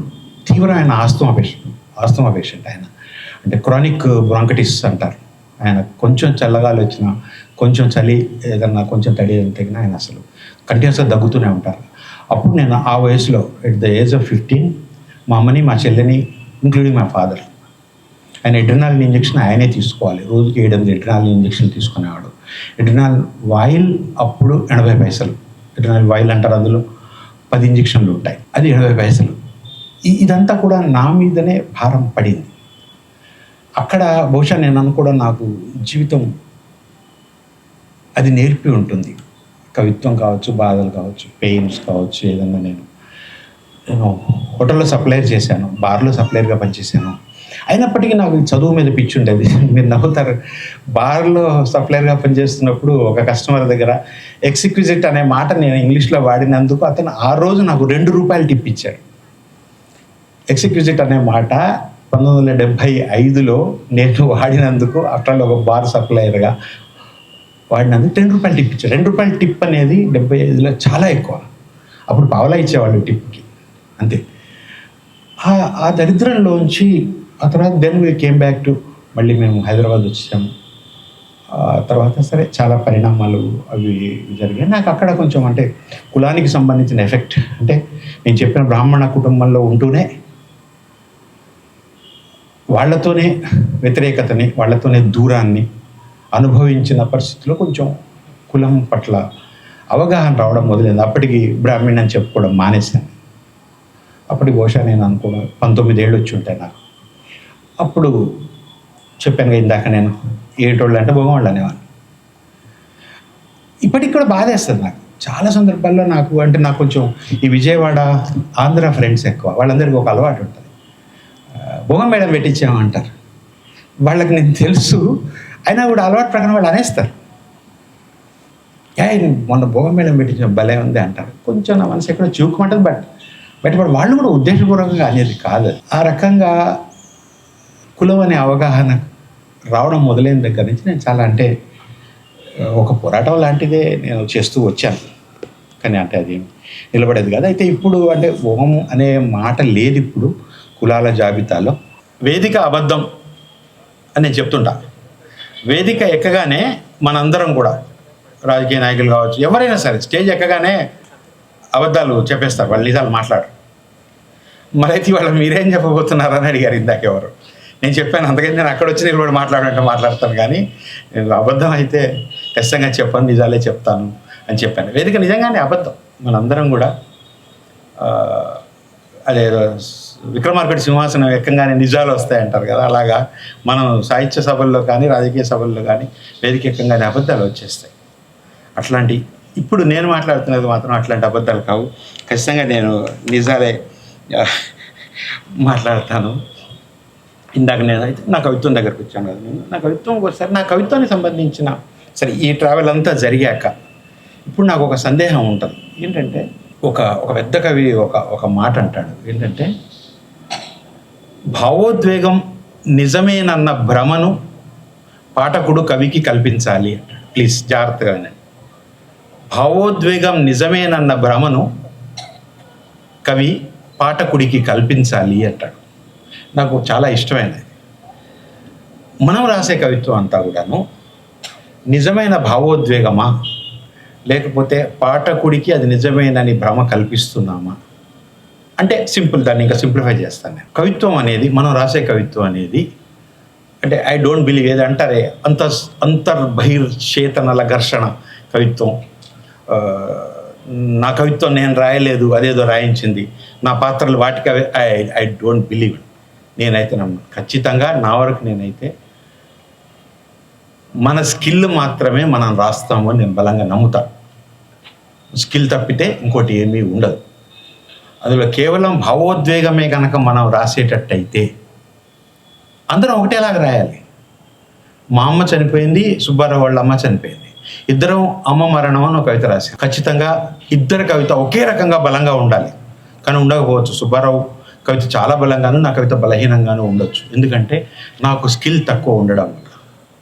తీవ్రమైన ఆస్తమా పేషెంట్ ఆయన. అంటే క్రానిక్ బ్రాంకటిస్ అంటారు. ఆయన కొంచెం చల్లగాలి వచ్చినా, కొంచెం చలి ఏదన్నా, కొంచెం తడి తగినా ఆయన అసలు కంటిన్యూస్గా దగ్గుతూనే ఉంటారు. అప్పుడు నేను ఆ వయసులో ఎట్ ద ఏజ్ ఆఫ్ 15 మా అమ్మని, మా చెల్లిని, ఇంక్లూడింగ్ మా ఫాదర్, ఆయన ఎడ్రినాలిన్ ఇంజెక్షన్ ఆయనే తీసుకోవాలి. రోజుకి 7-8 ఎడ్రినాలిన్ ఇంజెక్షన్ తీసుకునేవాడు. ఎడ్రినాల్ వాయిల్ అప్పుడు 80 పైసలు. ఎడ్రినాల్ వాయిల్ అంటారు, అందులో 10 ఇంజెక్షన్లు ఉంటాయి, అది 80 పైసలు. ఇదంతా కూడా నా మీదనే భారం పడింది. అక్కడ బహుశా నేను అనుకోవడం, నాకు జీవితం అది నేర్పి ఉంటుంది. కవిత్వం కావచ్చు, బాధలు కావచ్చు, పెయిన్స్ కావచ్చు, ఏదన్నా. నేను హోటల్లో సప్లైర్ చేశాను, బార్లో సప్లైర్గా పనిచేశాను. అయినప్పటికీ నాకు ఈ చదువు మీద పిచ్చి ఉండేది. మీరు నవ్వుతారు, బార్లో సప్లయర్గా పనిచేస్తున్నప్పుడు ఒక కస్టమర్ దగ్గర ఎక్స్క్విజిట్ అనే మాట నేను ఇంగ్లీష్లో వాడినందుకు అతను ఆ రోజు నాకు ₹2 టిప్ ఇచ్చాడు. ఎక్స్క్విజిట్ అనే మాట 1975లో నేను వాడినందుకు, ఆఫ్టర్ ఒక బార్ సప్లయర్గా వాడినందుకు ₹2 టిప్ ఇచ్చాడు. ₹2 టిప్ అనేది 75లో చాలా ఎక్కువ. అప్పుడు పావలా ఇచ్చేవాళ్ళు టిప్కి, అంతే. ఆ దరిద్రంలోంచి ఆ తర్వాత then we came back to, మళ్ళీ మేము హైదరాబాద్ వచ్చాము. తర్వాత సరే చాలా పరిణామాలు అవి జరిగాయి. నాకు అక్కడ కొంచెం అంటే కులానికి సంబంధించిన ఎఫెక్ట్, అంటే నేను చెప్పిన బ్రాహ్మణ కుటుంబంలో ఉంటూనే వాళ్ళతోనే వ్యతిరేకతని, వాళ్ళతోనే దూరాన్ని అనుభవించిన పరిస్థితుల్లో కొంచెం కులం పట్ల అవగాహన రావడం మొదలైంది. అప్పటికి బ్రాహ్మణ్ అని చెప్పుకోవడం మానేశాను. అప్పటికి బహుశా నేను అనుకో 19 ఏళ్ళు వచ్చి ఉంటాయి నాకు. అప్పుడు చెప్పాను ఇందాక నేను ఏటోళ్ళు అంటే భోగవాళ్ళు అనేవాళ్ళు. ఇప్పటికి కూడా బాధేస్తుంది నాకు చాలా సందర్భాల్లో. నాకు కొంచెం ఈ విజయవాడ ఆంధ్ర ఫ్రెండ్స్ ఎక్కువ. వాళ్ళందరికీ ఒక అలవాటు ఉంటుంది, భోగం మేడం పెట్టించామంటారు. వాళ్ళకి నేను తెలుసు, అయినా కూడా అలవాటు ప్రకారం వాళ్ళు అనేస్తారు. మొన్న భోగం మేడం పెట్టించాం భలే ఉంది అంటారు. కొంచెం నా మనసు ఎక్కడ చూకమంటుంది. బట్ వాళ్ళు కూడా ఉద్దేశపూర్వకంగా అనేది కాదు. ఆ రకంగా కులం అనే అవగాహన రావడం మొదలైన దగ్గర నుంచి నేను చాలా అంటే ఒక పోరాటం లాంటిదే నేను చేస్తూ వచ్చాను. కానీ అంటే అది నిలబడేది కాదు. అయితే ఇప్పుడు అంటే భోగం అనే మాట లేదు ఇప్పుడు కులాల జాబితాలో. వేదిక అబద్ధం అని నేను చెప్తుంటా. వేదిక ఎక్కగానే మనందరం కూడా, రాజకీయ నాయకులు కావచ్చు, ఎవరైనా సరే, స్టేజ్ ఎక్కగానే అబద్ధాలు చెప్పేస్తారు, వాళ్ళు నిజాలు మాట్లాడరు. మరైతే వాళ్ళు మీరేం చెప్పబోతున్నారని అడిగారు ఇందాక ఎవరు. నేను చెప్పాను, అందుకని నేను అక్కడ వచ్చి నిలబడి మాట్లాడాలంటే మాట్లాడతాను, కానీ నేను అబద్ధం అయితే ఖచ్చితంగా చెప్పను, నిజాలే చెప్తాను అని చెప్పాను. వేదిక నిజంగానే అబద్ధం. మనందరం కూడా అదే విక్రమార్కుడి సింహాసనం ఎక్కంగానే నిజాలు వస్తాయంటారు కదా, అలాగా మనం సాహిత్య సభల్లో కానీ రాజకీయ సభల్లో కానీ వేదిక ఎక్కంగానే అబద్ధాలు వచ్చేస్తాయి. అట్లాంటి ఇప్పుడు నేను మాట్లాడుతున్నది మాత్రం అట్లాంటి అబద్ధాలు కావు. ఖచ్చితంగా నేను నిజాలే మాట్లాడతాను. ఇందాక నేనైతే నా కవిత్వం దగ్గరకు వచ్చాను కదా, నేను నా కవిత్వం ఒకసారి నా కవిత్వానికి సంబంధించిన సరే ఈ ట్రావెల్ అంతా జరిగాక ఇప్పుడు నాకు ఒక సందేహం ఉంటుంది. ఏంటంటే ఒక పెద్ద కవి ఒక మాట అంటాడు, ఏంటంటే భావోద్వేగం నిజమేనన్న భ్రమను పాఠకుడు కవికి కల్పించాలి అంటాడు. ప్లీజ్ జాగ్రత్తగా వినండి. భావోద్వేగం నిజమేనన్న భ్రమను కవి పాఠకుడికి కల్పించాలి అంటాడు. నాకు చాలా ఇష్టమైనది. మనం రాసే కవిత్వం అంతా కూడాను నిజమైన భావోద్వేగమా, లేకపోతే పాఠకుడికి అది నిజమేనని భ్రమ కల్పిస్తున్నామా అంటే సింపుల్. దాన్ని ఇంకా సింప్లిఫై చేస్తాను నేను. కవిత్వం అనేది, మనం రాసే కవిత్వం అనేది అంటే ఐ డోంట్ బిలీవ్ ఏది అంటారే అంతర్బహిర్చేతనల ఘర్షణ కవిత్వం. నా కవిత్వం నేను రాయలేదు, అదేదో రాయించింది, నా పాత్రలు వాటికి అవే. I don't believe. నేనైతే నమ్మను. ఖచ్చితంగా నా వరకు నేనైతే మన స్కిల్ మాత్రమే మనం రాస్తాము అని నేను బలంగా నమ్ముతాను. స్కిల్ తప్పితే ఇంకోటి ఏమీ ఉండదు. అందులో కేవలం భావోద్వేగమే కనుక మనం రాసేటట్టయితే అందరం ఒకటేలాగా రాయాలి. మా అమ్మ చనిపోయింది, సుబ్బారావు వాళ్ళ అమ్మ చనిపోయింది, ఇద్దరం అమ్మ మరణం అని ఒక కవిత రాశారు. ఖచ్చితంగా ఇద్దరు కవిత ఒకే రకంగా బలంగా ఉండాలి, కానీ ఉండకపోవచ్చు. సుబ్బారావు కవిత చాలా బలంగాను, నా కవిత బలహీనంగానూ ఉండొచ్చు, ఎందుకంటే నాకు స్కిల్ తక్కువ ఉండడం వల్ల.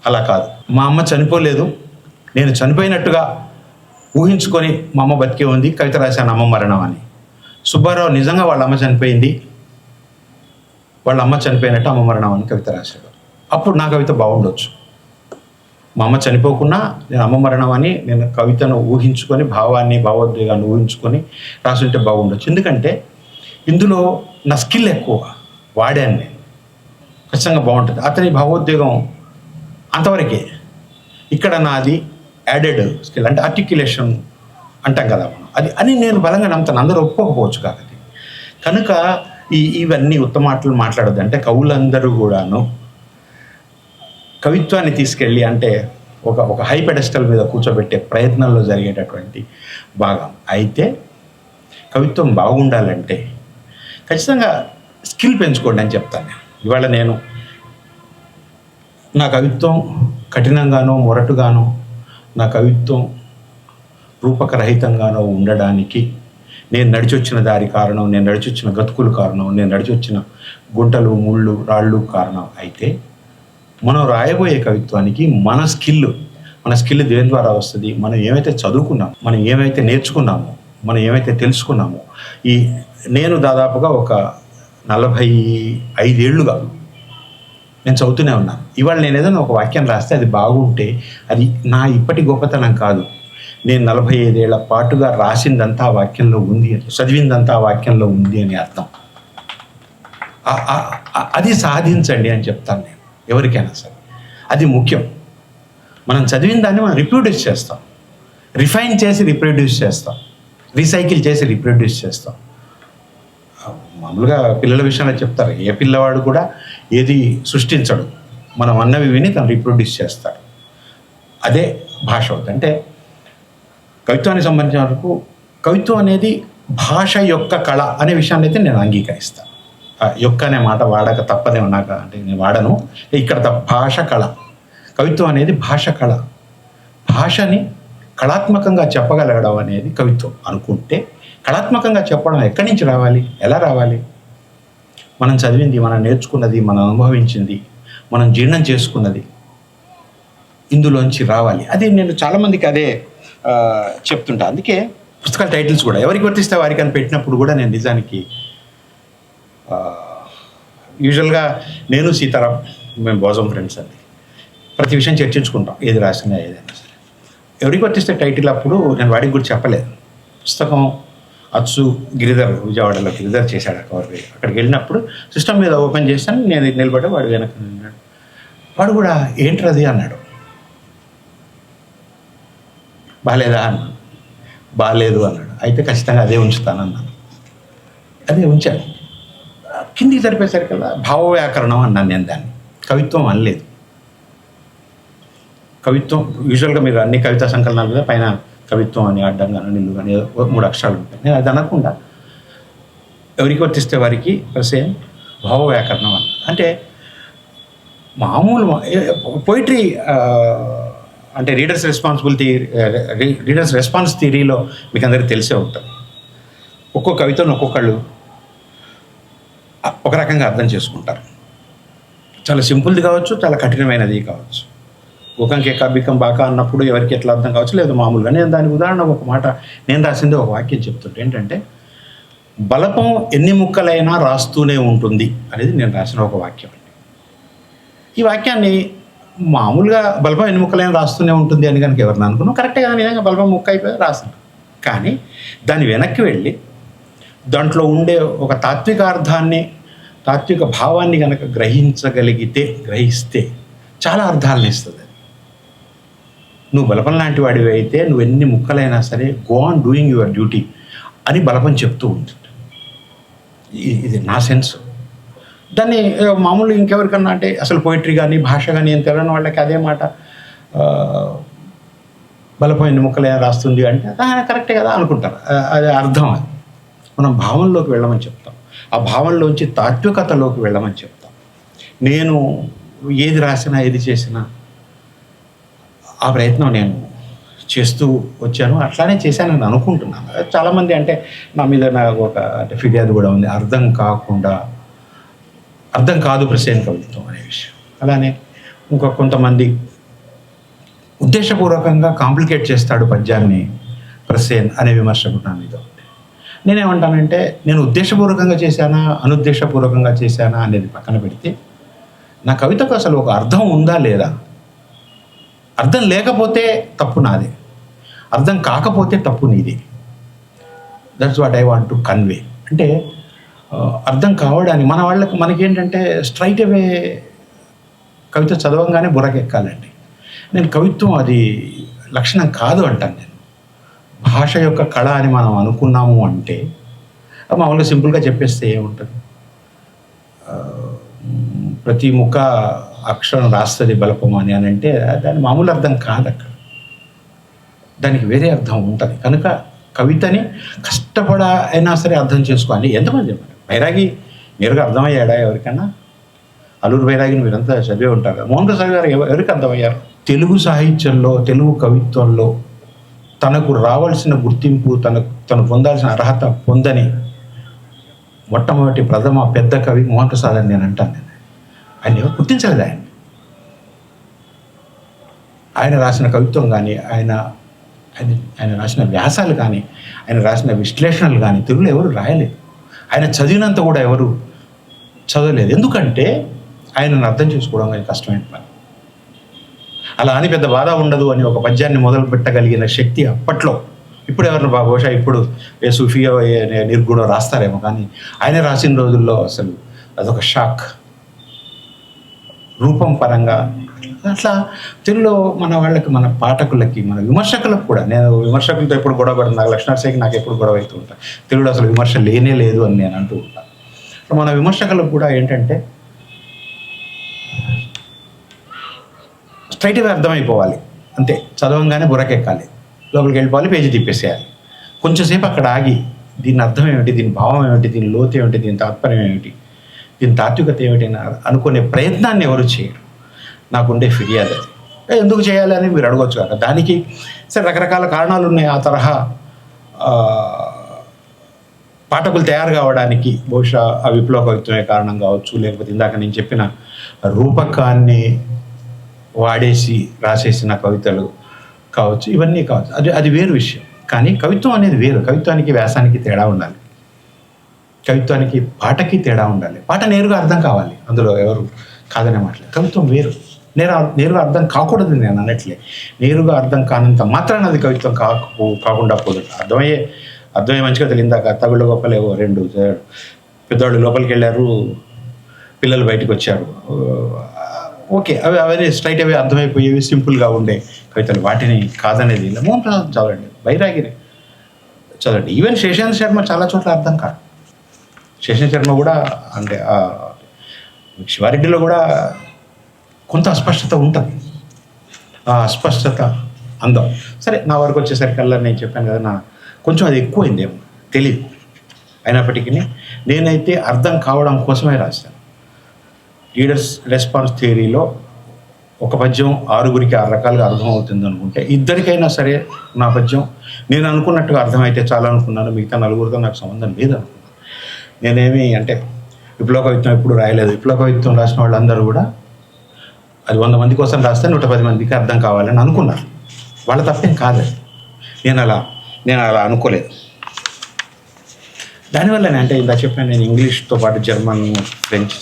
అలా కాదు, మా అమ్మ చనిపోలేదు, నేను చనిపోయినట్టుగా ఊహించుకొని మా అమ్మ బతికే ఉంది, కవిత రాశాను అమ్మ మరణం అని. సుబ్బారావు నిజంగా వాళ్ళ అమ్మ చనిపోయింది, వాళ్ళ అమ్మ చనిపోయినట్టు అమ్మ మరణం అని కవిత రాశాడు. అప్పుడు నా కవిత బాగుండొచ్చు. మా అమ్మ చనిపోకున్నా నేను అమ్మ మరణం అని నేను కవితను ఊహించుకొని, భావాన్ని భావోద్వేగాన్ని ఊహించుకొని రాసుంటే బాగుండొచ్చు. ఎందుకంటే ఇందులో నా స్కిల్ ఎక్కువ వాడాను నేను, ఖచ్చితంగా బాగుంటుంది. అతని భావోద్వేగం అంతవరకే. ఇక్కడ నాది యాడెడ్ స్కిల్, అంటే ఆర్టిక్యులేషన్ అంటాం కదా మనం, అది అని నేను బలంగా నమ్ముతాను. అందరూ ఒప్పుకోకపోవచ్చు కాబట్టి. కనుక ఇవన్నీ ఉత్తమ మాటలు మాట్లాడద్దు. అంటే కవులందరూ కూడాను కవిత్వాన్ని తీసుకెళ్ళి అంటే ఒక హై పెడెస్టల్ మీద కూర్చోబెట్టే ప్రయత్నంలో జరిగేటటువంటి భాగం. అయితే కవిత్వం బాగుండాలంటే ఖచ్చితంగా స్కిల్ పెంచుకోండి అని చెప్తాను నేను. ఇవాళ నేను నా కవిత్వం కఠినంగానో మొరటుగానో, నా కవిత్వం రూపకరహితంగానో ఉండడానికి నేను నడిచొచ్చిన దారి కారణం, నేను నడిచొచ్చిన గతుకులు కారణం, నేను నడిచొచ్చిన గుంటలు ముళ్ళు రాళ్ళు కారణం అయితే, మనం రాయబోయే కవిత్వానికి మన స్కిల్ దేని ద్వారా వస్తుంది? మనం ఏమైతే చదువుకున్నామో, మనం ఏమైతే నేర్చుకున్నామో, మనం ఏమైతే తెలుసుకున్నామో. నేను దాదాపుగా ఒక 45 ఏళ్ళుగా నేను చదువుతూనే ఉన్నాను. ఇవాళ నేను ఏదైనా ఒక వాక్యం రాస్తే అది బాగుంటే అది నా ఇప్పటి గొప్పతనం కాదు. నేను 45 ఏళ్ల పాటుగా రాసిందంతా ఆ వాక్యంలో ఉంది, చదివిందంతా ఆ వాక్యంలో ఉంది అని అర్థం. అది సాధించండి అని చెప్తాను నేను ఎవరికైనా సరే. అది ముఖ్యం. మనం చదివిన దాన్ని మనం రిప్రొడ్యూస్ చేస్తాం, రిఫైన్ చేసి రిప్రొడ్యూస్ చేస్తాం, రీసైకిల్ చేసి రిప్రొడ్యూస్ చేస్తాం. మామూలుగా పిల్లల విషయంలో చెప్తారు, ఏ పిల్లవాడు కూడా ఏది సృష్టించడు, మనం అన్నవి విని తను రిప్రొడ్యూస్ చేస్తాడు. అదే భాష అవుతుంది. అంటే కవిత్వానికి సంబంధించిన వరకు కవిత్వం అనేది భాష యొక్క కళ అనే విషయాన్ని అయితే నేను అంగీకరిస్తాను. యొక్క అనే మాట వాడక తప్పదేమో నాకు, అంటే నేను వాడను. ఇక్కడ భాష కళ, కవిత్వం అనేది భాష కళ. భాషని కళాత్మకంగా చెప్పగలగడం అనేది కవిత్వం అనుకుంటే, కళాత్మకంగా చెప్పడం ఎక్కడి నుంచి రావాలి, ఎలా రావాలి? మనం చదివింది, మనం నేర్చుకున్నది, మనం అనుభవించింది, మనం జీర్ణం చేసుకున్నది ఇందులోంచి రావాలి. అది నేను చాలామందికి అదే చెప్తుంటా. అందుకే పుస్తకాల టైటిల్స్ కూడా ఎవరికి వర్తిస్తే వారికి అని పెట్టినప్పుడు కూడా నేను నిజానికి యూజువల్గా నేను సీతారాం మేము బోజం ఫ్రెండ్స్ అండి, ప్రతి విషయం చర్చించుకుంటాం, ఏది రాసినా ఏదైనా సరే. ఎవరికి వర్తిస్తే టైటిల్ అప్పుడు నేను వాడికి కూడా చెప్పలేదు. పుస్తకం అచ్చు గిరిధర్, విజయవాడలో గిరిధర్ చేశాడు కవర్. అక్కడికి వెళ్ళినప్పుడు సిస్టమ్ మీద ఓపెన్ చేశాను, నేను నిలబడి వాడు వెనక నిన్నాడు. వాడు కూడా ఏంట్రది అన్నాడు. బాగాలేదా అన్నాను. బాగాలేదు అన్నాడు. అయితే ఖచ్చితంగా అదే ఉంచుతానన్నాను. అదే ఉంచాను. కిందికి సరిపోయేసరికల్లా భావ వ్యాకరణం అన్నాను నేను దాన్ని, కవిత్వం అనలేదు. కవిత్వం యూజువల్గా మీరు అన్ని కవితా సంకలనాలు మీద పైన కవిత్వం అని అడ్డం కానీ నిల్లు కానీ 3 అక్షరాలు ఉంటాయి. నేను అది అనకుండా ఎవరికి వర్తిస్తే వారికి సేమ్ భావ వ్యాకరణం అన్న. అంటే మామూలు పోయిటరీ అంటే రీడర్స్ రెస్పాన్స్ థియరీలో మీకు అందరికీ తెలిసే ఉంటుంది. ఒక్కో కవితను ఒక్కొక్కళ్ళు ఒక రకంగా అర్థం చేసుకుంటారు. చాలా సింపుల్ది కావచ్చు, చాలా కఠినమైనది కావచ్చు. ఒకంకే కబికం బాకా అన్నప్పుడు ఎవరికి ఎట్లా అర్థం కావచ్చు, లేదు మామూలుగా. నేను దానికి ఉదాహరణ ఒక మాట, నేను రాసింది ఒక వాక్యం చెప్తుంటే ఏంటంటే, బలపం ఎన్ని ముక్కలైనా రాస్తూనే ఉంటుంది అనేది నేను రాసిన ఒక వాక్యం అండి. ఈ వాక్యాన్ని మామూలుగా బలపం ఎన్ని ముక్కలైనా రాస్తూనే ఉంటుంది అని కనుక ఎవరిని అనుకున్నాం, కరెక్టే కదా, నిజంగా బలపం ముక్క అయిపోయి రాస్తాను. కానీ దాని వెనక్కి వెళ్ళి దాంట్లో ఉండే ఒక తాత్విక భావాన్ని కనుక గ్రహిస్తే చాలా అర్థాలను ఇస్తుంది. నువ్వు బలపం లాంటి వాడివి అయితే నువ్వు ఎన్ని ముక్కలైనా సరే go on doing your duty అని బలపం చెప్తూ ఉంటుంది. ఇది నా సెన్స్. దాన్ని మామూలు ఇంకెవరికన్నా అంటే అసలు పోయిటరీ కానీ భాష కానీ ఏం తెలియని వాళ్ళకి అదే మాట బలపం ఎన్ని ముక్కలైనా రాస్తుంది అంటే కరెక్టే కదా అనుకుంటారు. అది అర్థం. అది మనం భావంలోకి వెళ్ళమని చెప్తాం, ఆ భావంలోంచి తాత్వికతలోకి వెళ్ళమని చెప్తాం. నేను ఏది రాసినా ఏది చేసినా ఆ ప్రయత్నం నేను చేస్తూ వచ్చాను, అట్లానే చేశానని అనుకుంటున్నాను. చాలామంది అంటే నా మీద నాకు ఒక అంటే ఫిర్యాదు కూడా ఉంది, అర్థం కాదు ప్రసేన్ కవిత్వం అనే విషయం. అలానే కొంతమంది ఉద్దేశపూర్వకంగా కాంప్లికేట్ చేస్తాడు పద్యాన్ని ప్రసేన్ అనే విమర్శ కూడా నా మీద ఉంది. నేనేమంటానంటే, నేను ఉద్దేశపూర్వకంగా చేశానా అనుద్దేశపూర్వకంగా చేశానా అనేది పక్కన పెడితే, నా కవితకు అసలు ఒక అర్థం ఉందా లేదా? అర్థం లేకపోతే తప్పు నాదే, అర్థం కాకపోతే తప్పు నీదే. That's what I want to convey. అంటే అర్థం కావడానికి మనకేంటంటే స్ట్రైట్ అవే కవిత చదవంగానే బుర్రకెక్కాలండి. నేను కవిత్వం అది లక్షణం కాదు అంటాను. నేను భాష యొక్క కళ అని మనం అనుకున్నాము అంటే మామూలుగా సింపుల్గా చెప్పేస్తే ఏముంటుంది, ప్రతి ముక్క అక్షరం రాస్తుంది బలపం అని అంటే దాని మామూలు అర్థం కాదు. అక్కడ దానికి వేరే అర్థం ఉంటుంది. కనుక కవితని అయినా సరే అర్థం చేసుకోవాలి. ఎంతమంది చెప్పారు? బైరాగి నేరుగా అర్థమయ్యాడా ఎవరికన్నా? అల్లూరి బైరాగిని మీరంతా చదివే ఉంటారు కదా. మోహన్ ప్రసాద్ గారు ఎవరికి అర్థమయ్యారు? తెలుగు సాహిత్యంలో, తెలుగు కవిత్వంలో తనకు రావాల్సిన గుర్తింపు, తను పొందాల్సిన అర్హత పొందని మొట్టమొదటి ప్రథమ పెద్ద కవి మోహన్ ప్రసాద్ అని నేను అంటాను. ఆయన ఎవరు గుర్తించలేదు. ఆయన రాసిన కవిత్వం కానీ, ఆయన రాసిన వ్యాసాలు కానీ, ఆయన రాసిన విశ్లేషణలు కానీ తెలుగులో ఎవరు రాయలేదు. ఆయన చదివినంత కూడా ఎవరు చదవలేదు. ఎందుకంటే ఆయనను అర్థం చేసుకోవడం కానీ కష్టమైన పని. అలా అని పెద్ద బాధ ఉండదు అని ఒక పద్యాన్ని మొదలు పెట్టగలిగిన శక్తి అప్పట్లో, ఇప్పుడు ఎవరిని బహుశా ఇప్పుడు ఏ సూఫియో ఏ నిర్గుణో రాస్తారేమో, కానీ ఆయన రాసిన రోజుల్లో అసలు అదొక షాక్. రూపం పరంగా అట్లా తెలుగులో మన వాళ్ళకి, మన పాఠకులకి, మన విమర్శకులకు కూడా, నేను విమర్శకులతో ఎప్పుడు గొడవ పడుతుంది, నాకు లక్ష్మణశేఖర్ నాకు ఎప్పుడు గొడవ అవుతూ ఉంటాను. తెలుగులో అసలు విమర్శ లేనే లేదు అని నేను అంటూ ఉంటాను. మన విమర్శకులకు కూడా ఏంటంటే స్ట్రైట్గా అర్థమైపోవాలి అంతే. చదవంగానే బుర్రకెక్కాలి, లోపలికి వెళ్ళిపోవాలి, పేజీ తిప్పేసేయాలి. కొంచెంసేపు అక్కడ ఆగి దీని అర్థం ఏమిటి, దీని భావం ఏమిటి, దీని లోతు ఏమిటి, దీని తాత్పర్యం ఏమిటి, దీని తాత్వికత ఏమిటి అనుకునే ప్రయత్నాన్ని ఎవరు చేయరు. నాకుండే ఫిర్యాదు అది. ఎందుకు చేయాలి అని మీరు అడగవచ్చు కదా. దానికి సరే రకరకాల కారణాలు ఉన్నాయి. ఆ తరహా పాఠకులు తయారు కావడానికి బహుశా ఆ విప్లవ కవిత్వమే కారణం కావచ్చు, లేకపోతే ఇందాక నేను చెప్పిన రూపకాన్ని వాడేసి రాసేసిన కవితలు కావచ్చు, ఇవన్నీ కావచ్చు. అది వేరు విషయం. కానీ కవిత్వం అనేది వేరు. కవిత్వానికి వ్యాసానికి తేడా ఉండాలి, కవిత్వానికి పాటకి తేడా ఉండాలి. పాట నేరుగా అర్థం కావాలి, అందులో ఎవరు కాదనే మాటలేదు. కవిత్వం వేరు, నేరుగా అర్థం కాకూడదు నేను అనట్లే. నేరుగా అర్థం కానంత మాత్రాన అది కవిత్వం కాకుండా పోదు. అర్థమయ్యే మంచిగా తెలియదాక తగుళ్ళ గొప్పలేవో 2 పెద్దవాళ్ళు లోపలికి వెళ్ళారు, పిల్లలు బయటకు వచ్చారు, ఓకే, అవన్నీ స్ట్రైట్ అవే అర్థమైపోయేవి, సింపుల్గా ఉండే కవితలు, వాటిని కాదనేది. మోహన్ ప్రసాద్ చదవండి, బైరాగిని చదవండి. ఈవెన్ శేషాంత్ శర్మ చాలా చోట్ల అర్థం కాదు. శేషాంత్ శర్మ కూడా అంటే శివారెడ్డిలో కూడా కొంత అస్పష్టత ఉంటుంది. ఆ అస్పష్టత అందం. సరే, నా వరకు వచ్చేసరికల్లా నేను చెప్పాను కదా, కొంచెం అది ఎక్కువైందేమో తెలియదు. అయినప్పటికీ నేనైతే అర్థం కావడం కోసమే రాశాను. రీడర్స్ రెస్పాన్స్ థియరీలో ఒక పద్యం 6గురికి 6 రకాలుగా అర్థం అవుతుంది అనుకుంటే, ఇద్దరికైనా సరే నా పద్యం నేను అనుకున్నట్టుగా అర్థమైతే చాలా అనుకున్నాను. మిగతా 4గురితో నాకు సంబంధం లేదు అనుకున్నాను. నేనేమి అంటే విప్లవ కవిత్వం ఎప్పుడు రాయలేదు. విప్లవ కవిత్వం రాసిన వాళ్ళందరూ కూడా అది 100 మంది కోసం రాస్తే 110 మందికి అర్థం కావాలని అనుకున్నారు. వాళ్ళ తప్పేం కాదు. నేను అలా అనుకోలేదు. దానివల్లనే అంటే ఇందా చెప్పాను, నేను ఇంగ్లీష్తో పాటు జర్మన్, ఫ్రెంచ్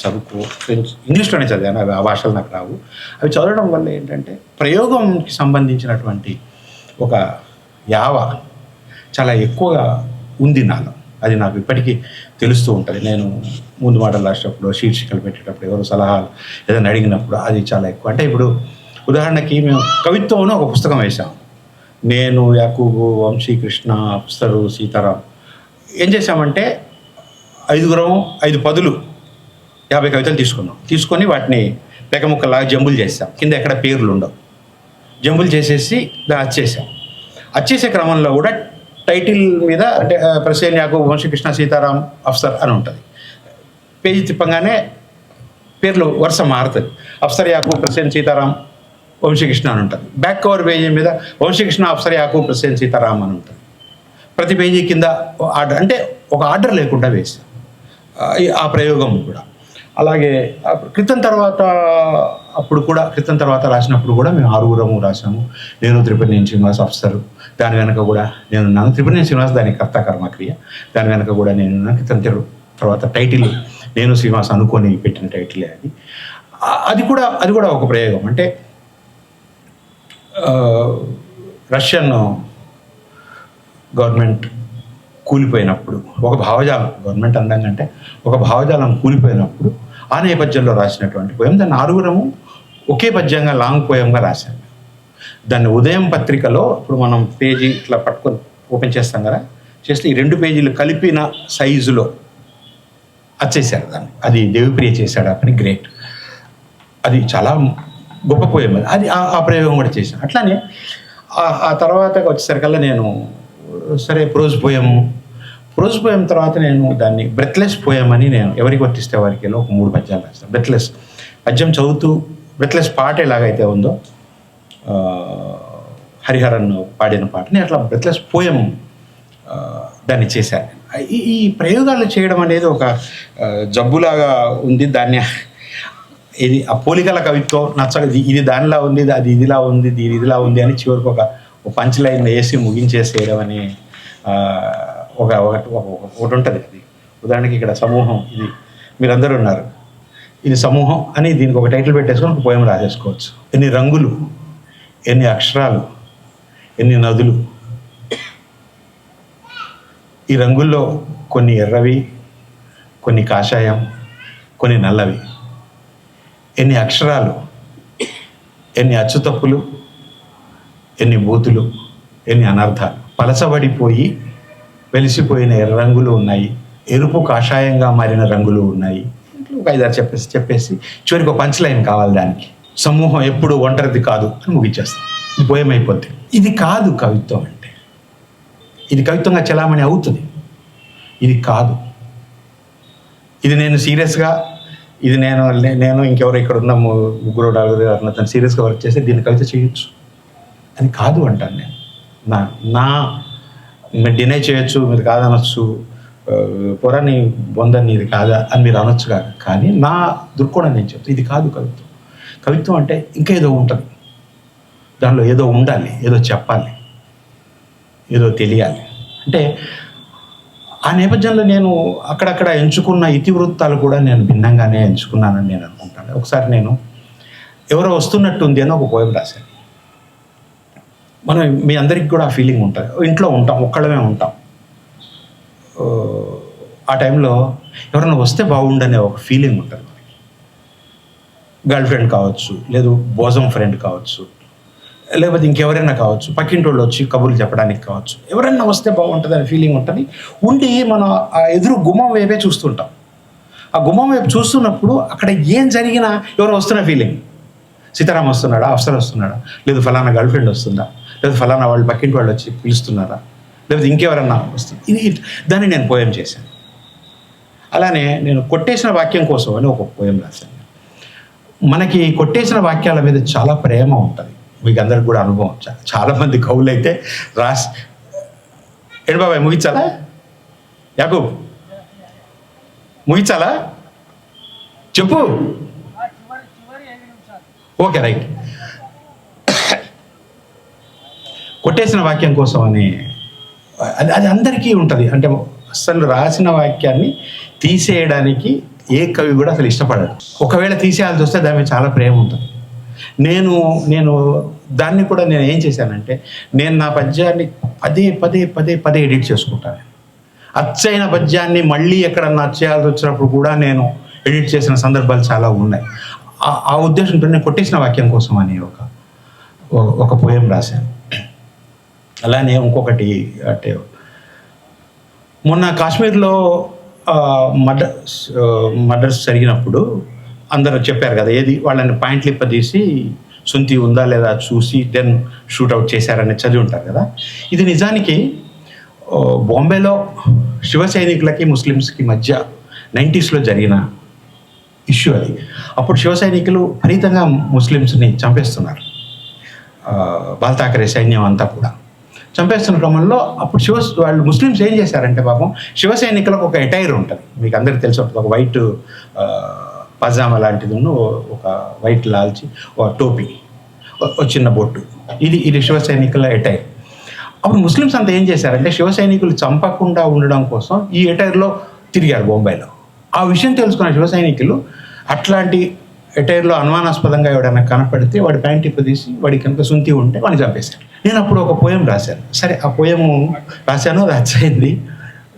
ఇంగ్లీష్లోనే చదివాను. ఆ భాషలు నాకు రావు. అవి చదవడం వల్ల ఏంటంటే ప్రయోగంకి సంబంధించినటువంటి ఒక యావ చాలా ఎక్కువగా ఉంది నాలో. అది నాకు ఇప్పటికీ తెలుస్తూ ఉంటుంది. నేను ముందు మాటలు రాసేటప్పుడు, శీర్షికలు పెట్టేటప్పుడు, ఎవరు సలహాలు ఏదైనా అడిగినప్పుడు అది చాలా ఎక్కువ. అంటే ఇప్పుడు ఉదాహరణకి మేము కవిత్వంలో ఒక పుస్తకం వేశాం. నేను, యాకూబు, వంశీకృష్ణ, అప్సరు, సీతారాం ఏం చేశామంటే 5 పదులు 50 కవితలు తీసుకొని వాటిని పెకముక్కలాగా జంబులు చేసాం. కింద ఎక్కడ పేర్లు ఉండవు. జంబులు చేసేసి దాన్ని అచ్చేసే క్రమంలో కూడా టైటిల్ మీద అంటే ప్రసేన్, యాకూబ్, వంశీకృష్ణ, సీతారాం, అఫ్సర్ అని ఉంటుంది. పేజీ తిప్పంగానే పేర్లు వరుస మారుతుంది. అఫ్సర్, యాకూబ్, ప్రసేన్, సీతారాం, వంశీకృష్ణ అని ఉంటుంది. బ్యాక్ కవర్ పేజీ మీద వంశీకృష్ణ, అఫ్సర్, యాకూబ్, ప్రసేన్, సీతారాం అని ఉంటుంది. ప్రతి పేజీ కింద ఆర్డర్, అంటే ఒక ఆర్డర్ లేకుండా వేసాం ఆ ప్రయోగం కూడా. అలాగే క్రితం తర్వాత రాసినప్పుడు కూడా మేము 6గురము రాసాము. నేను, త్రిపురనేని శ్రీనివాస్, అఫ్సరు, దాని వెనక కూడా నేనున్నాను. త్రిపురనేని శ్రీనివాస్ దాని కర్త కర్మక్రియ, దాని వెనక కూడా నేనున్నాను. క్రితం తర్వాత టైటిల్ నేను శ్రీనివాస్ అనుకొని పెట్టిన టైటిలే అది. అది కూడా ఒక ప్రయోగం. అంటే రష్యన్ గవర్నమెంట్ కూలిపోయినప్పుడు ఒక భావజాలం, గవర్నమెంట్ అందంగా ఒక భావజాలం కూలిపోయినప్పుడు ఆ నేపథ్యంలో రాసినటువంటి పోయం. దాన్ని 6గురము ఒకే పద్యంగా లాంగ్ పోయంగా రాశాను. దాన్ని ఉదయం పత్రికలో ఇప్పుడు మనం పేజీ ఇట్లా పట్టుకొని ఓపెన్ చేస్తాం కదా, చేస్తే ఈ 2 పేజీలు కలిపిన సైజులో వచ్చేసారు దాన్ని. అది దేవిప్రియ చేశాడు ఆ పని, గ్రేట్. అది చాలా గొప్ప పోయం. అది ఆ ప్రయోగం కూడా చేశాను. అట్లానే ఆ తర్వాత వచ్చేసరికల్లా నేను సరే ప్రోజ్ పోయం తర్వాత నేను దాన్ని బ్రెత్లెస్ పోయం అని నేను ఎవరికి వర్తిస్తే వారికి ఒక 3 పద్యాలు రాస్తాను. బ్రెత్లెస్ పద్యం చదువుతూ బ్రెత్లెస్ పాట ఎలాగైతే ఉందో హరిహరన్ పాడిన పాటని అట్లా బ్రెత్లెస్ పోయం దాన్ని చేశాను. ఈ ప్రయోగాలు చేయడం అనేది ఒక జబ్బులాగా ఉంది. దాన్ని ఇది ఆ పోలికల కవిత్వం నచ్చక ఇది దానిలా ఉంది, అది ఇదిలా ఉంది, ఇది ఇదిలా ఉంది అని చివరికి ఒక పంచ్ లైన్ వేసి ముగించేసేయడం అని ఒకటి ఉంటుంది. అది ఉదాహరణకి ఇక్కడ సమూహం, ఇది మీరందరూ ఉన్నారు, ఇది సమూహం అని దీనికి ఒక టైటిల్ పెట్టేసుకొని ఒక పోయం రాసేసుకోవచ్చు. ఎన్ని రంగులు, ఎన్ని అక్షరాలు, ఎన్ని నదులు. ఈ రంగుల్లో కొన్ని ఎర్రవి, కొన్ని కాషాయం, కొన్ని నల్లవి. ఎన్ని అక్షరాలు, ఎన్ని అచ్చుతప్పులు, ఎన్ని బూతులు, ఎన్ని అనర్థాలు. పలచబడిపోయి వెలిసిపోయిన ఎర్ర రంగులు ఉన్నాయి, ఎరుపు కాషాయంగా మారిన రంగులు ఉన్నాయి. ఒక 5-6 చెప్పేసి చివరికి ఒక పంచ్ లైన్ కావాలి దానికి. సమూహం ఎప్పుడు ఒంటరిది కాదు అని ముగించేస్తాం, పోయం అయిపోద్ది. ఇది కాదు కవిత్వం అంటే. ఇది కవిత్వంగా చలామణి అవుతుంది, ఇది కాదు. ఇది నేను సీరియస్గా, ఇది నేను ఇంకెవరు ఇక్కడ ఉన్న 3-4 అతను సీరియస్గా వర్క్ చేస్తే దీన్ని కవిత చేయొచ్చు. అది కాదు అంటాను నేను. మీరు డినై చేయొచ్చు, మీరు కాదనొచ్చు, పొరని బొందని ఇది కాదా అని మీరు అనొచ్చు కాదు. కానీ నా దృక్కోణం నేను చెప్తాను, ఇది కాదు కవిత్వం. కవిత్వం అంటే ఇంకా ఏదో ఉంటుంది, దానిలో ఏదో ఉండాలి, ఏదో చెప్పాలి, ఏదో తెలియాలి. అంటే ఆ నేపథ్యంలో నేను అక్కడక్కడ ఎంచుకున్న ఇతివృత్తాలు కూడా నేను భిన్నంగానే ఎంచుకున్నానని నేను అనుకుంటాను. ఒకసారి నేను ఎవరో వస్తున్నట్టుంది అని ఒక పోయం రాశాను. మనం మీ అందరికీ కూడా ఆ ఫీలింగ్ ఉంటుంది. ఇంట్లో ఉంటాం, ఒక్కళ్ళమే ఉంటాం. ఆ టైంలో ఎవరైనా వస్తే బాగుండనే ఒక ఫీలింగ్ ఉంటుంది మనకి. గర్ల్ ఫ్రెండ్ కావచ్చు, లేదు బోజం ఫ్రెండ్ కావచ్చు, లేకపోతే ఇంకెవరైనా కావచ్చు, పక్కింటి వాళ్ళు వచ్చి కబుర్లు చెప్పడానికి కావచ్చు, ఎవరైనా వస్తే బాగుంటుంది అనే ఫీలింగ్ ఉంటుంది. ఉండి మనం ఆ ఎదురు గుమ్మం వైపే చూస్తుంటాం. ఆ గుమ్మం వైపు చూస్తున్నప్పుడు అక్కడ ఏం జరిగినా ఎవరో వస్తున్న ఫీలింగ్. సీతారాం వస్తున్నాడా, అఫ్సర్ వస్తున్నాడా, లేదు ఫలానా గర్ల్ ఫ్రెండ్ వస్తుందా, లేదు ఫలానా వాళ్ళు పక్కింటి వాళ్ళు వచ్చి పిలుస్తున్నారా, లేకపోతే ఇంకెవరన్నా వస్తుంది. దాన్ని నేను పోయం చేశాను. అలానే నేను కొట్టేసిన వాక్యం కోసం అని ఒక పోయం రాశాను. మనకి కొట్టేసిన వాక్యాల మీద చాలా ప్రేమ ఉంటుంది, మీకు అందరికి కూడా అనుభవం. చాలామంది కవులు అయితే ఏడు బాబాయ్ ముగించాలా, యాకూబ్ ముగించాలా, చెప్పు. Okay right. కొట్టేసిన వాక్యం కోసం అని అది అందరికీ ఉంటుంది. అంటే అసలు రాసిన వాక్యాన్ని తీసేయడానికి ఏ కవి కూడా అసలు ఇష్టపడడు. ఒకవేళ తీసేయాల్సి వస్తే దాని మీద చాలా ప్రేమ ఉంటుంది. నేను దాన్ని కూడా నేను ఏం చేశానంటే, నేను నా పద్యాన్ని పదే ఎడిట్ చేసుకుంటాను. అచ్చైన పద్యాన్ని మళ్ళీ ఎక్కడన్నా చేయాల్సి వచ్చినప్పుడు కూడా నేను ఎడిట్ చేసిన సందర్భాలు చాలా ఉన్నాయి. ఆ ఉద్దేశంతో నేను కొట్టేసిన వాక్యం కోసం అని ఒక పోయం రాశాను. అలానే ఇంకొకటి అంటే మొన్న కాశ్మీర్లో మర్డర్స్ జరిగినప్పుడు అందరూ చెప్పారు కదా, ఏది వాళ్ళని పాయింట్లు ఇప్పదీసి సుంతి ఉందా లేదా చూసి దెన్ షూట్అవుట్ చేశారని చదివి ఉంటారు కదా. ఇది నిజానికి బాంబేలో శివ సైనికులకి ముస్లిమ్స్కి మధ్య 90s జరిగిన ఇష్యూ అది. అప్పుడు శివ సైనికులు విపరీతంగా ముస్లిమ్స్ని చంపేస్తున్నారు. బాల్ ఠాకరే సైన్యం అంతా కూడా చంపేస్తున్న క్రమంలో అప్పుడు వాళ్ళు ముస్లిమ్స్ ఏం చేశారంటే, పాపం శివ సైనికులకు ఒక ఎటైర్ ఉంటుంది, మీకు అందరికీ తెలిసి ఉంటుంది. ఒక వైట్ పజామా లాంటిది, ఒక వైట్ లాల్చి, ఒక టోపీ, ఒక చిన్న బొట్టు, ఇది శివ సైనికుల ఎటైర్. అప్పుడు ముస్లిమ్స్ అంతా ఏం చేశారంటే, శివ సైనికులు చంపకుండా ఉండడం కోసం ఈ ఎటైర్లో తిరిగారు బొంబాయిలో. ఆ విషయం తెలుసుకున్న శివ సైనికులు అట్లాంటి ఎటైర్లో అనుమానాస్పదంగా ఎవడన్నా కనపడితే వాడి ప్యాంట్ ఇప్పదీసి వాడి కనుక సుంతి ఉంటే వాడిని చంపేశారు. నేను అప్పుడు ఒక పోయం రాశాను. సరే, ఆ పోయము రాశాను, అది అచ్చయింది.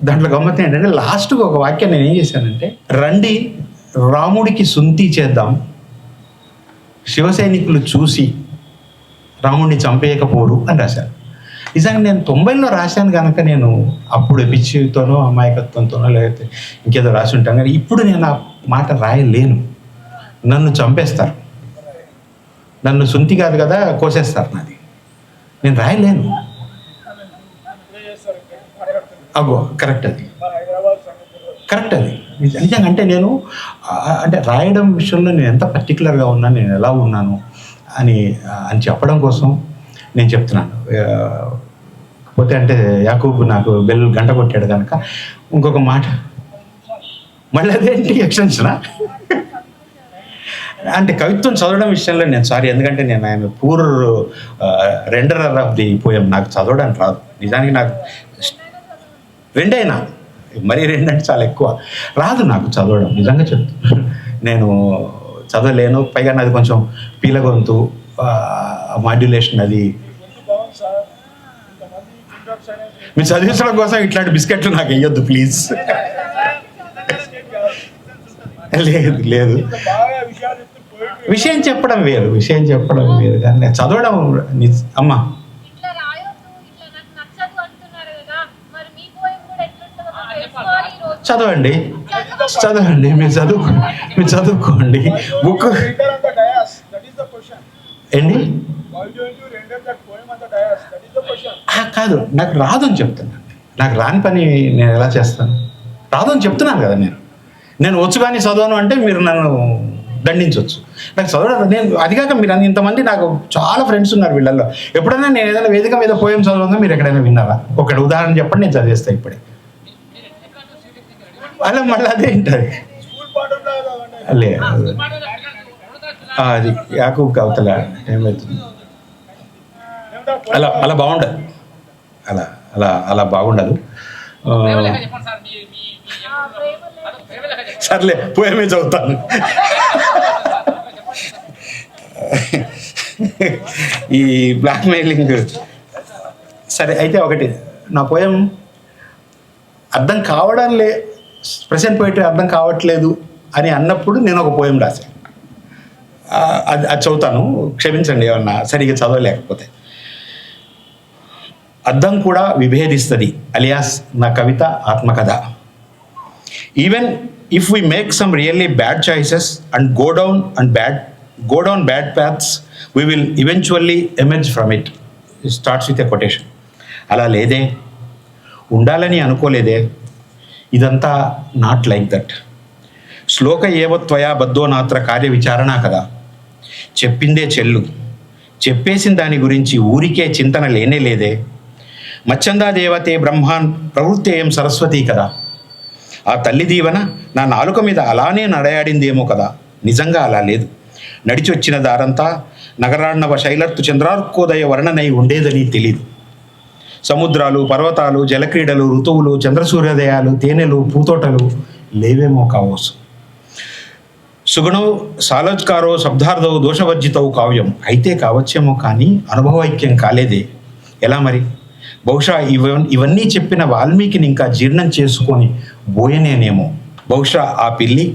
దాంట్లో గమ్మత్తు ఏంటంటే, లాస్ట్గా ఒక వాక్యం నేను ఏం చేశానంటే, రండి రాముడికి సుంతి చేద్దాం, శివసైనికులు చూసి రాముడిని చంపేయకపోరు అని రాశాను. నిజంగా నేను 90లో రాశాను కనుక నేను అప్పుడు పిచ్చితోనో అమాయకత్వంతోనో లేకపోతే ఇంకేదో రాసి ఉంటాను. కానీ ఇప్పుడు నేను ఆ మాట రాయలేను. నన్ను చంపేస్తారు, నన్ను సుంతి కాదు కదా కోసేస్తారు, నాది నేను రాయలేను. అగో కరెక్ట్ అది. నిజంగా అంటే నేను అంటే రాయడం విషయంలో నేను ఎంత పర్టికులర్గా ఉన్నాను, నేను ఎలా ఉన్నాను అని అని చెప్పడం కోసం నేను చెప్తున్నాను. పోతే అంటే యాకూబ్ నాకు బెల్ గంట కొట్టాడు కనుక ఇంకొక మాట మళ్ళీ అదేంటి ఎక్స్టెన్షనా అంటే కవిత్వం చదవడం విషయంలో నేను సారీ, ఎందుకంటే నేను ఆయన పూర్ రెండరర్ ఆఫ్ ది పోయం, నాకు చదవడానికి రాదు. నిజానికి నాకు రెండైనా మరీ రెండంటే చాలా ఎక్కువ రాదు నాకు చదవడం, నిజంగా చెప్తాను. నేను చదవలేను, పైగా నాది కొంచెం పీలగొంతు, మాడ్యులేషన్ అది. మీరు చదివించడం కోసం ఇట్లాంటి బిస్కెట్లు నాకు వేయొద్దు ప్లీజ్. లేదు లేదు, విషయం చెప్పడం వేరు కానీ చదవడం అమ్మా చదవండి మీరు చదువుకోండి బుక్ ఏంటి కాదు, నాకు రాదు అని చెప్తున్నాను. నాకు రాని పని నేను ఎలా చేస్తాను? రాదు అని చెప్తున్నాను కదా. నేను వచ్చు కానీ చదవను అంటే మీరు నన్ను దండించవచ్చు. నాకు చదవడం నేను అదిగాక మీరు ఇంతమంది నాకు చాలా ఫ్రెండ్స్ ఉన్నారు వీళ్ళల్లో. ఎప్పుడైనా నేను ఏదైనా వేదిక మీద పోయం చదవగా మీరు ఎక్కడైనా విన్నారా? ఒకటి ఉదాహరణ చెప్పండి, నేను చదివేస్తాను ఇప్పుడే. అలా మళ్ళీ అదే ఉంటుంది లేదు, అది యాకూబ్ కవతల ఏమవుతుంది అలా బాగుండదు, అలా బాగుండదు. సర్లే పోయమే చదువుతాను. ఈ బ్లాక్మెయిలింగ్ సరే అయితే ఒకటి, నా పోయం అర్థం కావడం ప్రెసెంట్ పోయిటరీ అర్థం కావట్లేదు అని అన్నప్పుడు నేను ఒక పోయం రాశాను. అది చదువుతాను, క్షమించండి ఏమన్నా సరిగ్గా చదవలేకపోతే. అర్థం కూడా విభేదిస్తుంది అలియాస్ నా కవిత ఆత్మకథ. Even if we make some really bad choices and go down bad paths, we will eventually emerge from it. It starts with a quotation. అలా లేదే, ఉండాలని అనుకోలేదే, ఇదంతా నాట్ లైక్ దట్. శ్లోక ఏవత్వయా బద్ధో నాత్ర కార్య విచారణ కదా. చెప్పిందే చెల్లు, చెప్పేసిన దాని గురించి ఊరికే చింతన లేనే లేదే. మచ్చందా దేవతే బ్రహ్మాన్ ప్రవృత్తేయం సరస్వతి కదా. ఆ తల్లి దీవెన నా నాలుక మీద అలానే నడయాడిందేమో కదా. నిజంగా అలా లేదు. నడిచొచ్చిన దారంతా నగరార్ణవ శైలర్తు చంద్రార్కోదయ వర్ణనై ఉండేదని తెలీదు. సముద్రాలు, పర్వతాలు, జలక్రీడలు, ఋతువులు, చంద్రసూర్యోదయాలు, తేనెలు, పూతోటలు లేవేమో కావచ్చు. సుగుణౌ సాలోజ్కారో శబ్దార్థౌ దోషవర్జితౌ కావ్యం అయితే కావచ్చేమో కానీ అనుభవైక్యం కాలేదే. ఎలా మరి? బహుశా ఇవన్నీ చెప్పిన వాల్మీకిని ఇంకా జీర్ణం చేసుకొని బోయనేనేమో. బహుశా ఆ పిల్లి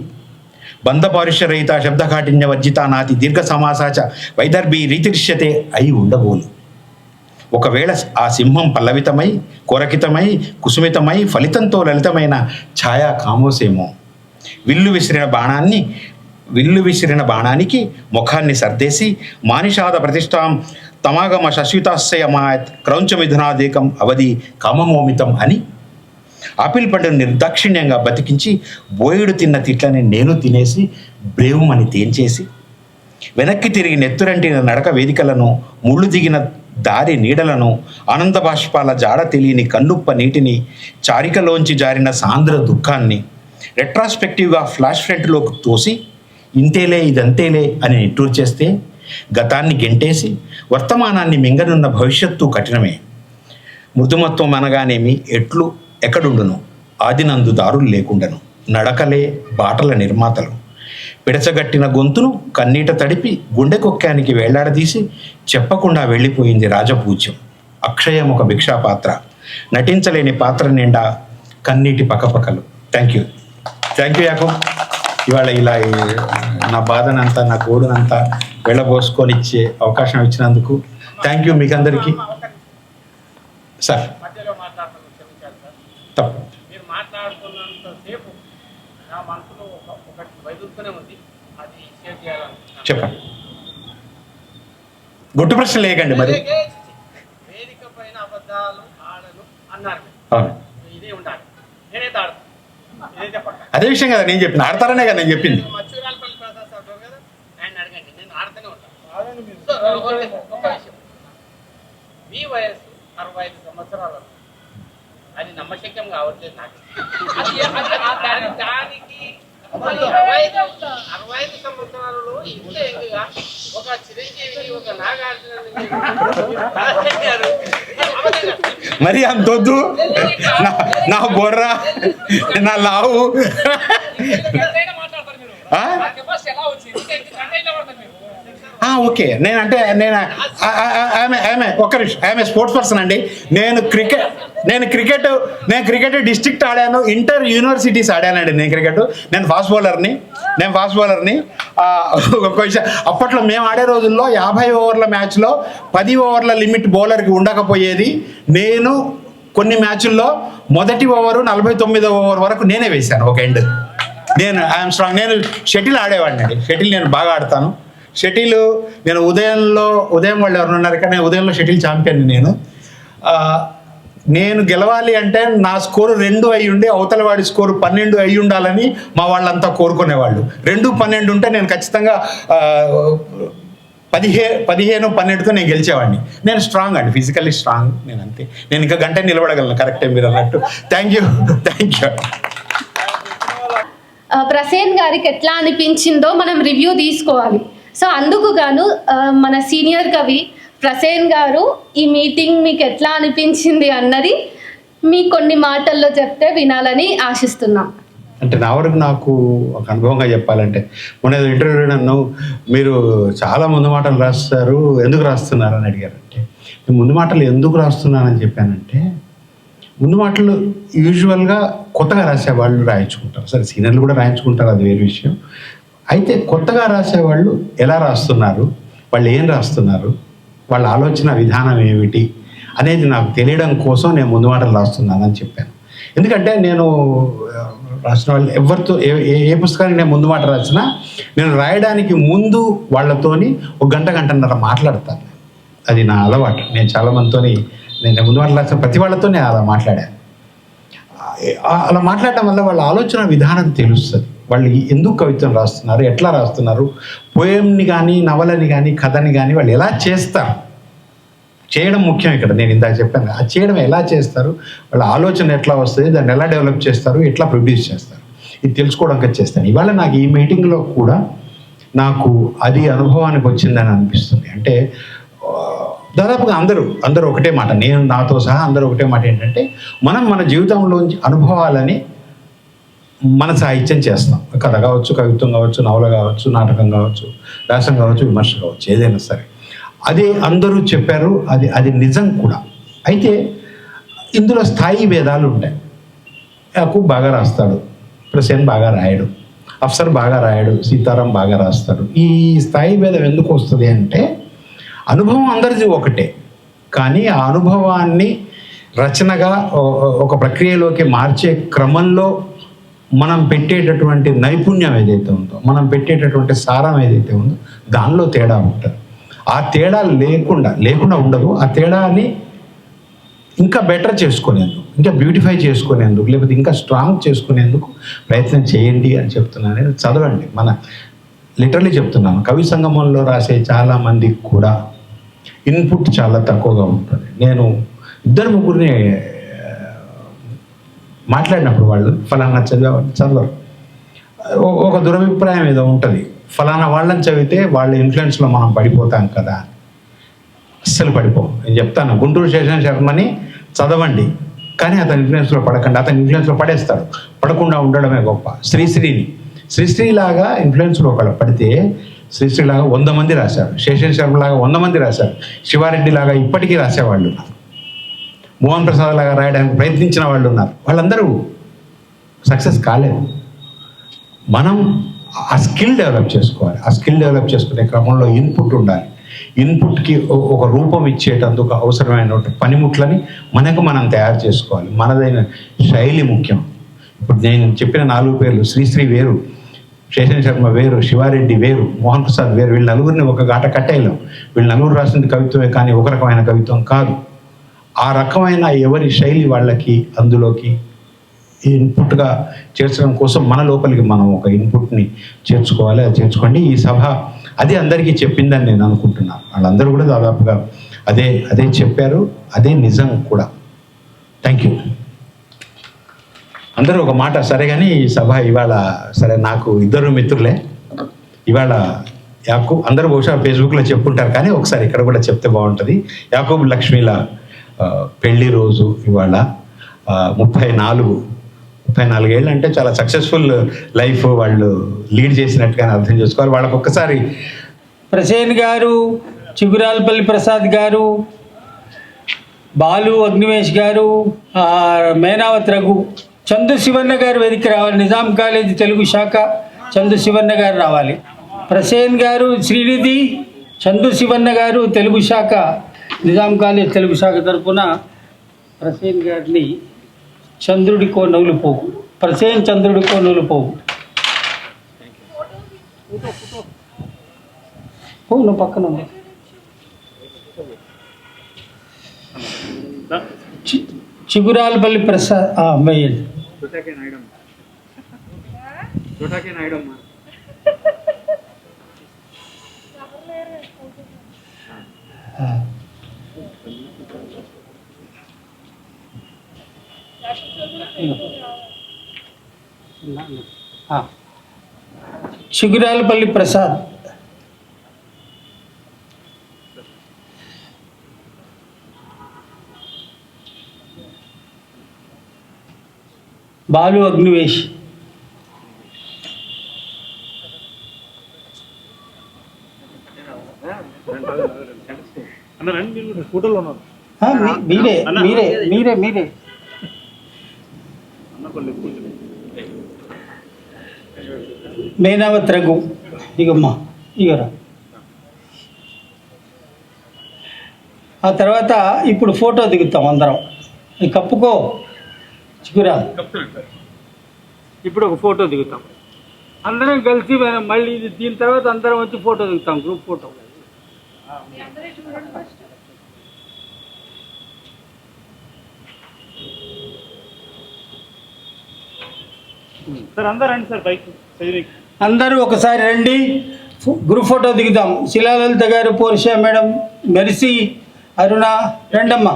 బంధపారుష్యరహిత శబ్దకాఠిన్య వర్జిత నాతి దీర్ఘ సమాసాచ వైదర్భి రీతిరిష్యతే అయి ఉండబోలు. ఒకవేళ ఆ సింహం పల్లవితమై, కొరకితమై, కుసుమితమై, ఫలితంతో లలితమైన ఛాయా కామోసేమో. విల్లు విసిరిన బాణానికి ముఖాన్ని సర్దేసి మానిషాద ప్రతిష్టాం తమాగమ శశ్వితాశయమాయత్ క్రౌంచమిథునాదేకం అవధి కామమోమితం అని ఆపిల్ పండును నిర్దాక్షిణ్యంగా బతికించి బోయుడు తిన్న తిట్లని నేను తినేసి బ్రేవుమని తేంచేసి వెనక్కి తిరిగి నెత్తురంటిన నడక వేదికలను, ముళ్ళు దిగిన దారి నీడలను, ఆనంద బాష్పాల జాడ తెలియని కన్నుప్ప నీటిని, చారికలోంచి జారిన సాంద్ర దుఃఖాన్ని రెట్రాస్పెక్టివ్గా ఫ్లాష్ ఫ్రంట్లోకి తోసి ఇంతేలే ఇదంతేలే అని నిట్టూరు చేస్తే గతాన్ని గెంటేసి వర్తమానాన్ని మింగనున్న భవిష్యత్తు కఠినమే. మృదుమత్వం అనగానేమి ఎట్లు ఎక్కడుండును, ఆదినందు దారులు లేకుండను. నడకలే బాటల నిర్మాతలు. పిడచగట్టిన గొంతును కన్నీట తడిపి గుండెకొక్కానికి వేళ్లాడదీసి చెప్పకుండా వెళ్ళిపోయింది రాజపూజ్యం. అక్షయం ఒక భిక్షాపాత్ర, నటించలేని పాత్ర నిండా కన్నీటి పకపకలు. Thank you Yakub. ఇవాళ ఇలా నా బాధనంతా, నా గోడునంతా వెళ్ళబోసుకొని ఇచ్చే అవకాశం ఇచ్చినందుకు థ్యాంక్ యూ మీకు అందరికీ. సార్ తప్పు మీరు మాట్లాడుతున్నంతసేపు నా మనసులో ఒకటి వైదుతూనే ఉంది, అది షేర్ చేయాలనుకుంటున్నాను. చెప్పండి, గుట్టు ప్రశ్న లేకండి. మరి వేదిక పైన అబద్ధాలు ఆడను అన్నారు, అవును, ఇదే ఉండాలి. నేనైతే ఆడతాను. అదే విషయం కదా నేను చెప్పింది, ఆడతారనే కదా నేను చెప్పింది. మచ్చురాలపల్లి ప్రసాద్ సార్ ఉన్నారు కదా, ఆయన అడగండి, నేను ఆడుతూనే ఉంటాను. ఒక విషయం, మీ వయసు 65 సంవత్సరాలు, అది నమ్మశక్యం కావట్లేదు నాకు. దానికి 65 సంవత్సరాలలో ఇంత ఎంగుగా ఒక చిరంజీవి, ఒక నాగార్జున మరి అంతొద్దు, నా బొర్ర, నా లావు. ఓకే, నేను ఒక్క నిమిషం, ఐఎమ్ స్పోర్ట్స్ పర్సన్ అండి. నేను క్రికెట్ డిస్ట్రిక్ట్ ఆడాను, ఇంటర్ యూనివర్సిటీస్ ఆడానండి. నేను ఫాస్ట్ బౌలర్ని. ఒక విషయం, అప్పట్లో మేము ఆడే రోజుల్లో 50 ఓవర్ల మ్యాచ్లో 10 ఓవర్ల లిమిట్ బౌలర్కి ఉండకపోయేది. నేను కొన్ని మ్యాచ్ల్లో మొదటి ఓవరు 49వ ఓవర్ వరకు నేనే వేశాను ఒక ఎండ్. I'm strong. నేను షటిల్ ఆడేవాడిని అండి. షటిల్ నేను బాగా ఆడతాను. షటిల్ నేను ఉదయం వాళ్ళు ఎవరు ఉన్నారు కానీ నేను ఉదయంలో షటిల్ ఛాంపియన్. నేను గెలవాలి అంటే నా స్కోరు 2 అయి ఉండి అవతల వాడి స్కోరు 12 అయి ఉండాలని మా వాళ్ళంతా కోరుకునేవాళ్ళు. 2-12 ఉంటే నేను ఖచ్చితంగా 15-12తో నేను గెలిచేవాడిని. నేను స్ట్రాంగ్ అండి, ఫిజికల్లీ స్ట్రాంగ్. నేను అంతే. నేను ఇంకా గంట నిలబడగలను. కరెక్టే మీరు అన్నట్టు. Thank you. ప్రసేన్ గారికి ఎట్లా అనిపించిందో మనం రివ్యూ తీసుకోవాలి. సో అందుకు గాను మన సీనియర్ కవి ప్రసేన్ గారు ఈ మీటింగ్ మీకు ఎట్లా అనిపించింది అన్నది మీ కొన్ని మాటల్లో చెప్తే వినాలని ఆశిస్తున్నాం. అంటే నా వరకు నాకు ఒక అనుభవంగా చెప్పాలంటే, మొన్న ఇంటర్వ్యూ నన్ను మీరు చాలా ముందు మాటలు రాస్తారు, ఎందుకు రాస్తున్నారు అని అడిగారంటే, నేను ముందు మాటలు ఎందుకు రాస్తున్నానని చెప్పానంటే, ముందు మాటలు యూజువల్గా కొత్తగా రాసేవాళ్ళు రాయించుకుంటారు. సరే, సీనియర్లు కూడా రాయించుకుంటారు, అది వేరే విషయం. అయితే కొత్తగా రాసేవాళ్ళు ఎలా రాస్తున్నారు, వాళ్ళు ఏం రాస్తున్నారు, వాళ్ళ ఆలోచన విధానం ఏమిటి అనేది నాకు తెలియడం కోసం నేను ముందు మాటలు రాస్తున్నానని చెప్పాను. ఎందుకంటే నేను రాసిన వాళ్ళు ఎవరితో ఏ పుస్తకానికి నేను ముందు మాట రాసినా నేను రాయడానికి ముందు వాళ్ళతోని 1 గంటన్నర మాట్లాడతాను. అది నా అలవాటు. నేను చాలామందితో నేను ముందు మాట రాసిన ప్రతి వాళ్ళతో నేను అలా మాట్లాడాను. అలా మాట్లాడటం వల్ల వాళ్ళ ఆలోచన విధానం తెలుస్తుంది. వాళ్ళు ఎందుకు కవిత్వం రాస్తున్నారు, ఎట్లా రాస్తున్నారు, పోయంని కానీ నవలని కానీ కథని కానీ వాళ్ళు ఎలా చేస్తారు, చేయడం ముఖ్యం ఇక్కడ. నేను ఇందాక చెప్పాను, అది చేయడం ఎలా చేస్తారు, వాళ్ళ ఆలోచన ఎట్లా వస్తుంది, దాన్ని ఎలా డెవలప్ చేస్తారు, ఎట్లా ప్రొడ్యూస్ చేస్తారు, ఇది తెలుసుకోవడానికి చేస్తాను. ఇవాళ నాకు ఈ మీటింగ్లో కూడా నాకు అది అనుభవానికి వచ్చిందని అనిపిస్తుంది. అంటే దాదాపుగా అందరూ ఒకటే మాట, నేను నాతో సహా అందరూ ఒకటే మాట ఏంటంటే, మనం మన జీవితంలోంచి అనుభవాలని మన సాహిత్యం చేస్తాం. కథ కావచ్చు, కవిత్వం కావచ్చు, నవల కావచ్చు, నాటకం కావచ్చు, వ్యాసం కావచ్చు, విమర్శ కావచ్చు, ఏదైనా సరే. అదే అందరూ చెప్పారు, అది నిజం కూడా. అయితే ఇందులో స్థాయి భేదాలు ఉంటాయి. యాకూబ్ బాగా రాస్తాడు, ప్రసేన్ బాగా రాయడు, అఫ్సర్ బాగా రాయడు, సీతారాం బాగా రాస్తాడు. ఈ స్థాయి భేదం ఎందుకు వస్తుంది అంటే, అనుభవం అందరిది ఒకటే, కానీ ఆ అనుభవాన్ని రచనగా ఒక ప్రక్రియలోకి మార్చే క్రమంలో మనం పెట్టేటటువంటి నైపుణ్యం ఏదైతే ఉందో, మనం పెట్టేటటువంటి సారం ఏదైతే ఉందో, దానిలో తేడా ఉంటుంది. ఆ తేడా లేకుండా ఉండదు. ఆ తేడాని ఇంకా బెటర్ చేసుకునేందుకు, ఇంకా బ్యూటిఫై చేసుకునేందుకు, లేకపోతే ఇంకా స్ట్రాంగ్ చేసుకునేందుకు ప్రయత్నం చేయండి అని చెప్తున్నాను. నేను చదవండి. మన లిటరలీ చెప్తున్నాను, కవి సంగమంలో రాసే చాలామందికి కూడా ఇన్పుట్ చాలా తక్కువగా ఉంటుంది. నేను 2-3 మాట్లాడినప్పుడు వాళ్ళు ఫలానా చదవరు, ఒక దురభిప్రాయం ఏదో ఉంటుంది, ఫలానా వాళ్ళని చదివితే వాళ్ళ ఇన్ఫ్లుయెన్స్లో మనం పడిపోతాం కదా. అస్సలు పడిపోం. నేను చెప్తాను, గుంటూరు శేషన్ శర్మని చదవండి, కానీ అతని ఇన్ఫ్లుయెన్స్లో పడకండి. అతని ఇన్ఫ్లుయెన్స్లో పడేస్తాడు, పడకుండా ఉండడమే గొప్ప. శ్రీశ్రీలాగా ఇన్ఫ్లుయెన్స్లో ఒకళ్ళు పడితే, శ్రీశ్రీలాగా 100 మంది రాశారు, శేషన్ శర్మలాగా 100 మంది రాశారు, శివారెడ్డిలాగా ఇప్పటికీ రాసేవాళ్ళు ఉన్నారు, మోహన్ ప్రసాద్ లాగా రాయడానికి ప్రయత్నించిన వాళ్ళు ఉన్నారు. వాళ్ళందరూ సక్సెస్ కాలేదు. మనం ఆ స్కిల్ డెవలప్ చేసుకోవాలి. ఆ స్కిల్ డెవలప్ చేసుకునే క్రమంలో ఇన్పుట్ ఉండాలి. ఇన్పుట్కి ఒక రూపం ఇచ్చేటందుకు అవసరమైన పనిముట్లని మనం తయారు చేసుకోవాలి. మనదైన శైలి ముఖ్యం. ఇప్పుడు నేను చెప్పిన 4 పేర్లు, శ్రీశ్రీ వేరు, శేషన్ శర్మ వేరు, శివారెడ్డి వేరు, మోహన్ ప్రసాద్ వేరు. వీళ్ళ నలుగురిని ఒక గాట కట్టేయలేం. వీళ్ళ నలుగురు రాసిన కవిత్వమే కానీ ఒక రకమైన కవిత్వం కాదు. ఆ రకమైన ఎవరి శైలి వాళ్ళకి అందులోకి ఇన్పుట్గా చేర్చడం కోసం మన లోపలికి మనం ఒక ఇన్పుట్ని చేర్చుకోవాలి. అది చేర్చుకోండి. ఈ సభ అదే అందరికీ చెప్పిందని నేను అనుకుంటున్నాను. వాళ్ళందరూ కూడా దాదాపుగా అదే చెప్పారు. అదే నిజం కూడా. Thank you. అందరూ ఒక మాట సరే. కానీ ఈ సభ ఇవాళ సరే, నాకు ఇద్దరు మిత్రులే. ఇవాళ యాకూబ్, అందరూ బహుశా ఫేస్బుక్లో చెప్పుంటారు కానీ ఒకసారి ఇక్కడ కూడా చెప్తే బాగుంటుంది. యాకూబ్ లక్ష్మీల పెళ్లి రోజు ఇవాళ. 34 ఏళ్ళు అంటే చాలా సక్సెస్ఫుల్ లైఫ్ వాళ్ళు లీడ్ చేసినట్టుగానే అర్థం చేసుకోవాలి. వాళ్ళకు ఒక్కసారి ప్రసేన్ గారు, చిగురాలపల్లి ప్రసాద్ గారు, బాలు అగ్నివేష్ గారు, మేనావత్ రఘు, చందు శివన్న గారు వేదిక రావాలి. నిజాం కాలేజ్ తెలుగు శాఖ చందు శివన్న గారు రావాలి. ప్రసేన్ గారు, శ్రీనిధి, చందు శివన్న గారు తెలుగు శాఖ, నిజాం కాలేజ్ తెలుగు శాఖ తరఫున ప్రసేన్ గారిని చంద్రుడికో నవ్వులు పోగు, ప్రసేన్ చంద్రుడికో నవ్వులు పోగు. నువ్వు పక్కన ఉంది. చిగురాలపల్లి ప్రసాద్ అమ్మాయి. చిగురాలపల్లి ప్రసాద్, బాలు అగ్నివేష్, ఫోటోలో ఉన్నారు. మీరే మేనావత్ రఘు, ఇగమ్మా ఇగరా. ఆ తర్వాత ఇప్పుడు ఫోటో దిగుతాం అందరం. ఈ కప్పుకో చిగురా. ఇప్పుడు ఒక ఫోటో దిగుతాం అందరం కలిసి. మళ్ళీ దీని తర్వాత అందరం వచ్చి ఫోటో దిగుతాం, గ్రూప్ ఫోటో. సార్ అందరూ రండి సార్, బైక్ అందరూ ఒకసారి రండి, గ్రూప్ ఫోటో దిగుదాం. శిలాలలిత గారు, పోర్షియా మేడం, మెర్సీ, అరుణ, రండమ్మా.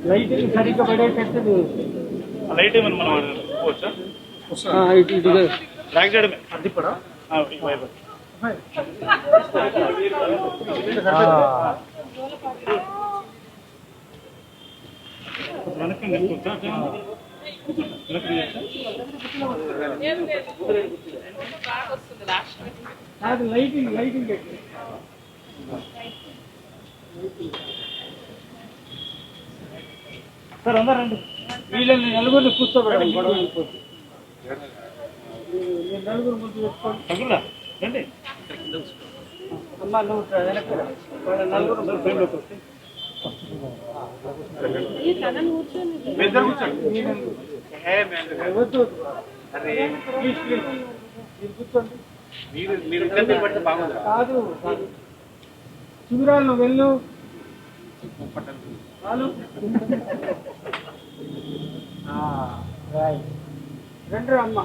లైట్ సరిగ్గా పడేటట్టు లైట్ ఏమన్నా మనం పోవచ్చా? బ్యాక్ సైడ్ అది కూడా వెనక్కి లైటింగ్ సార్ అందరూ రండి. వీళ్ళని నలుగురిని కూర్చోబెట్టండి. నలుగురు ముందు పెట్టుకోండి. రండి అమ్మా, నువ్వు వెనక్కి నలుగురు ఫ్రేమ్లోకి వస్తే ప్లీజ్ మీరు కూర్చోండి. కాదు చిగురాలు నువ్వు వెళ్ళు. రెండు అమ్మ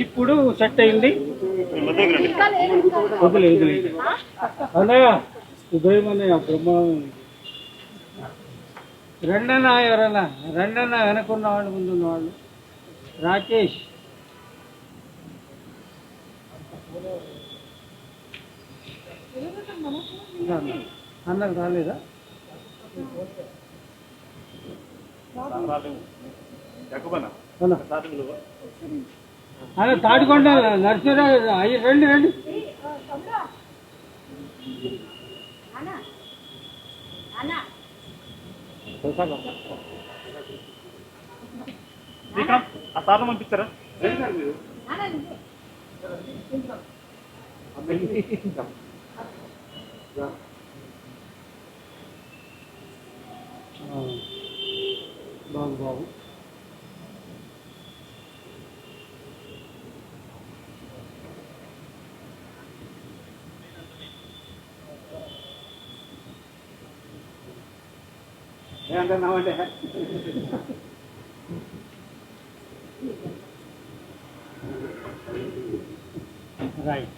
ఇప్పుడు సెట్ అయింది. వదిలే అన్నయ్య, ఉదయమన్నయ్య, బ్రహ్మాండం. రెండన్నా ఎవరన్నా రెండన్నా వెనకున్న వాళ్ళు, ముందున్న వాళ్ళు. రాకేష్, అన్నకు రాలేదా? అదే తాటికొండ నరసింహరావు. రండి రండి. ఆ సార్లు పంపించారా? బాబు బాబు ఏమంటున్నామంటే రైట్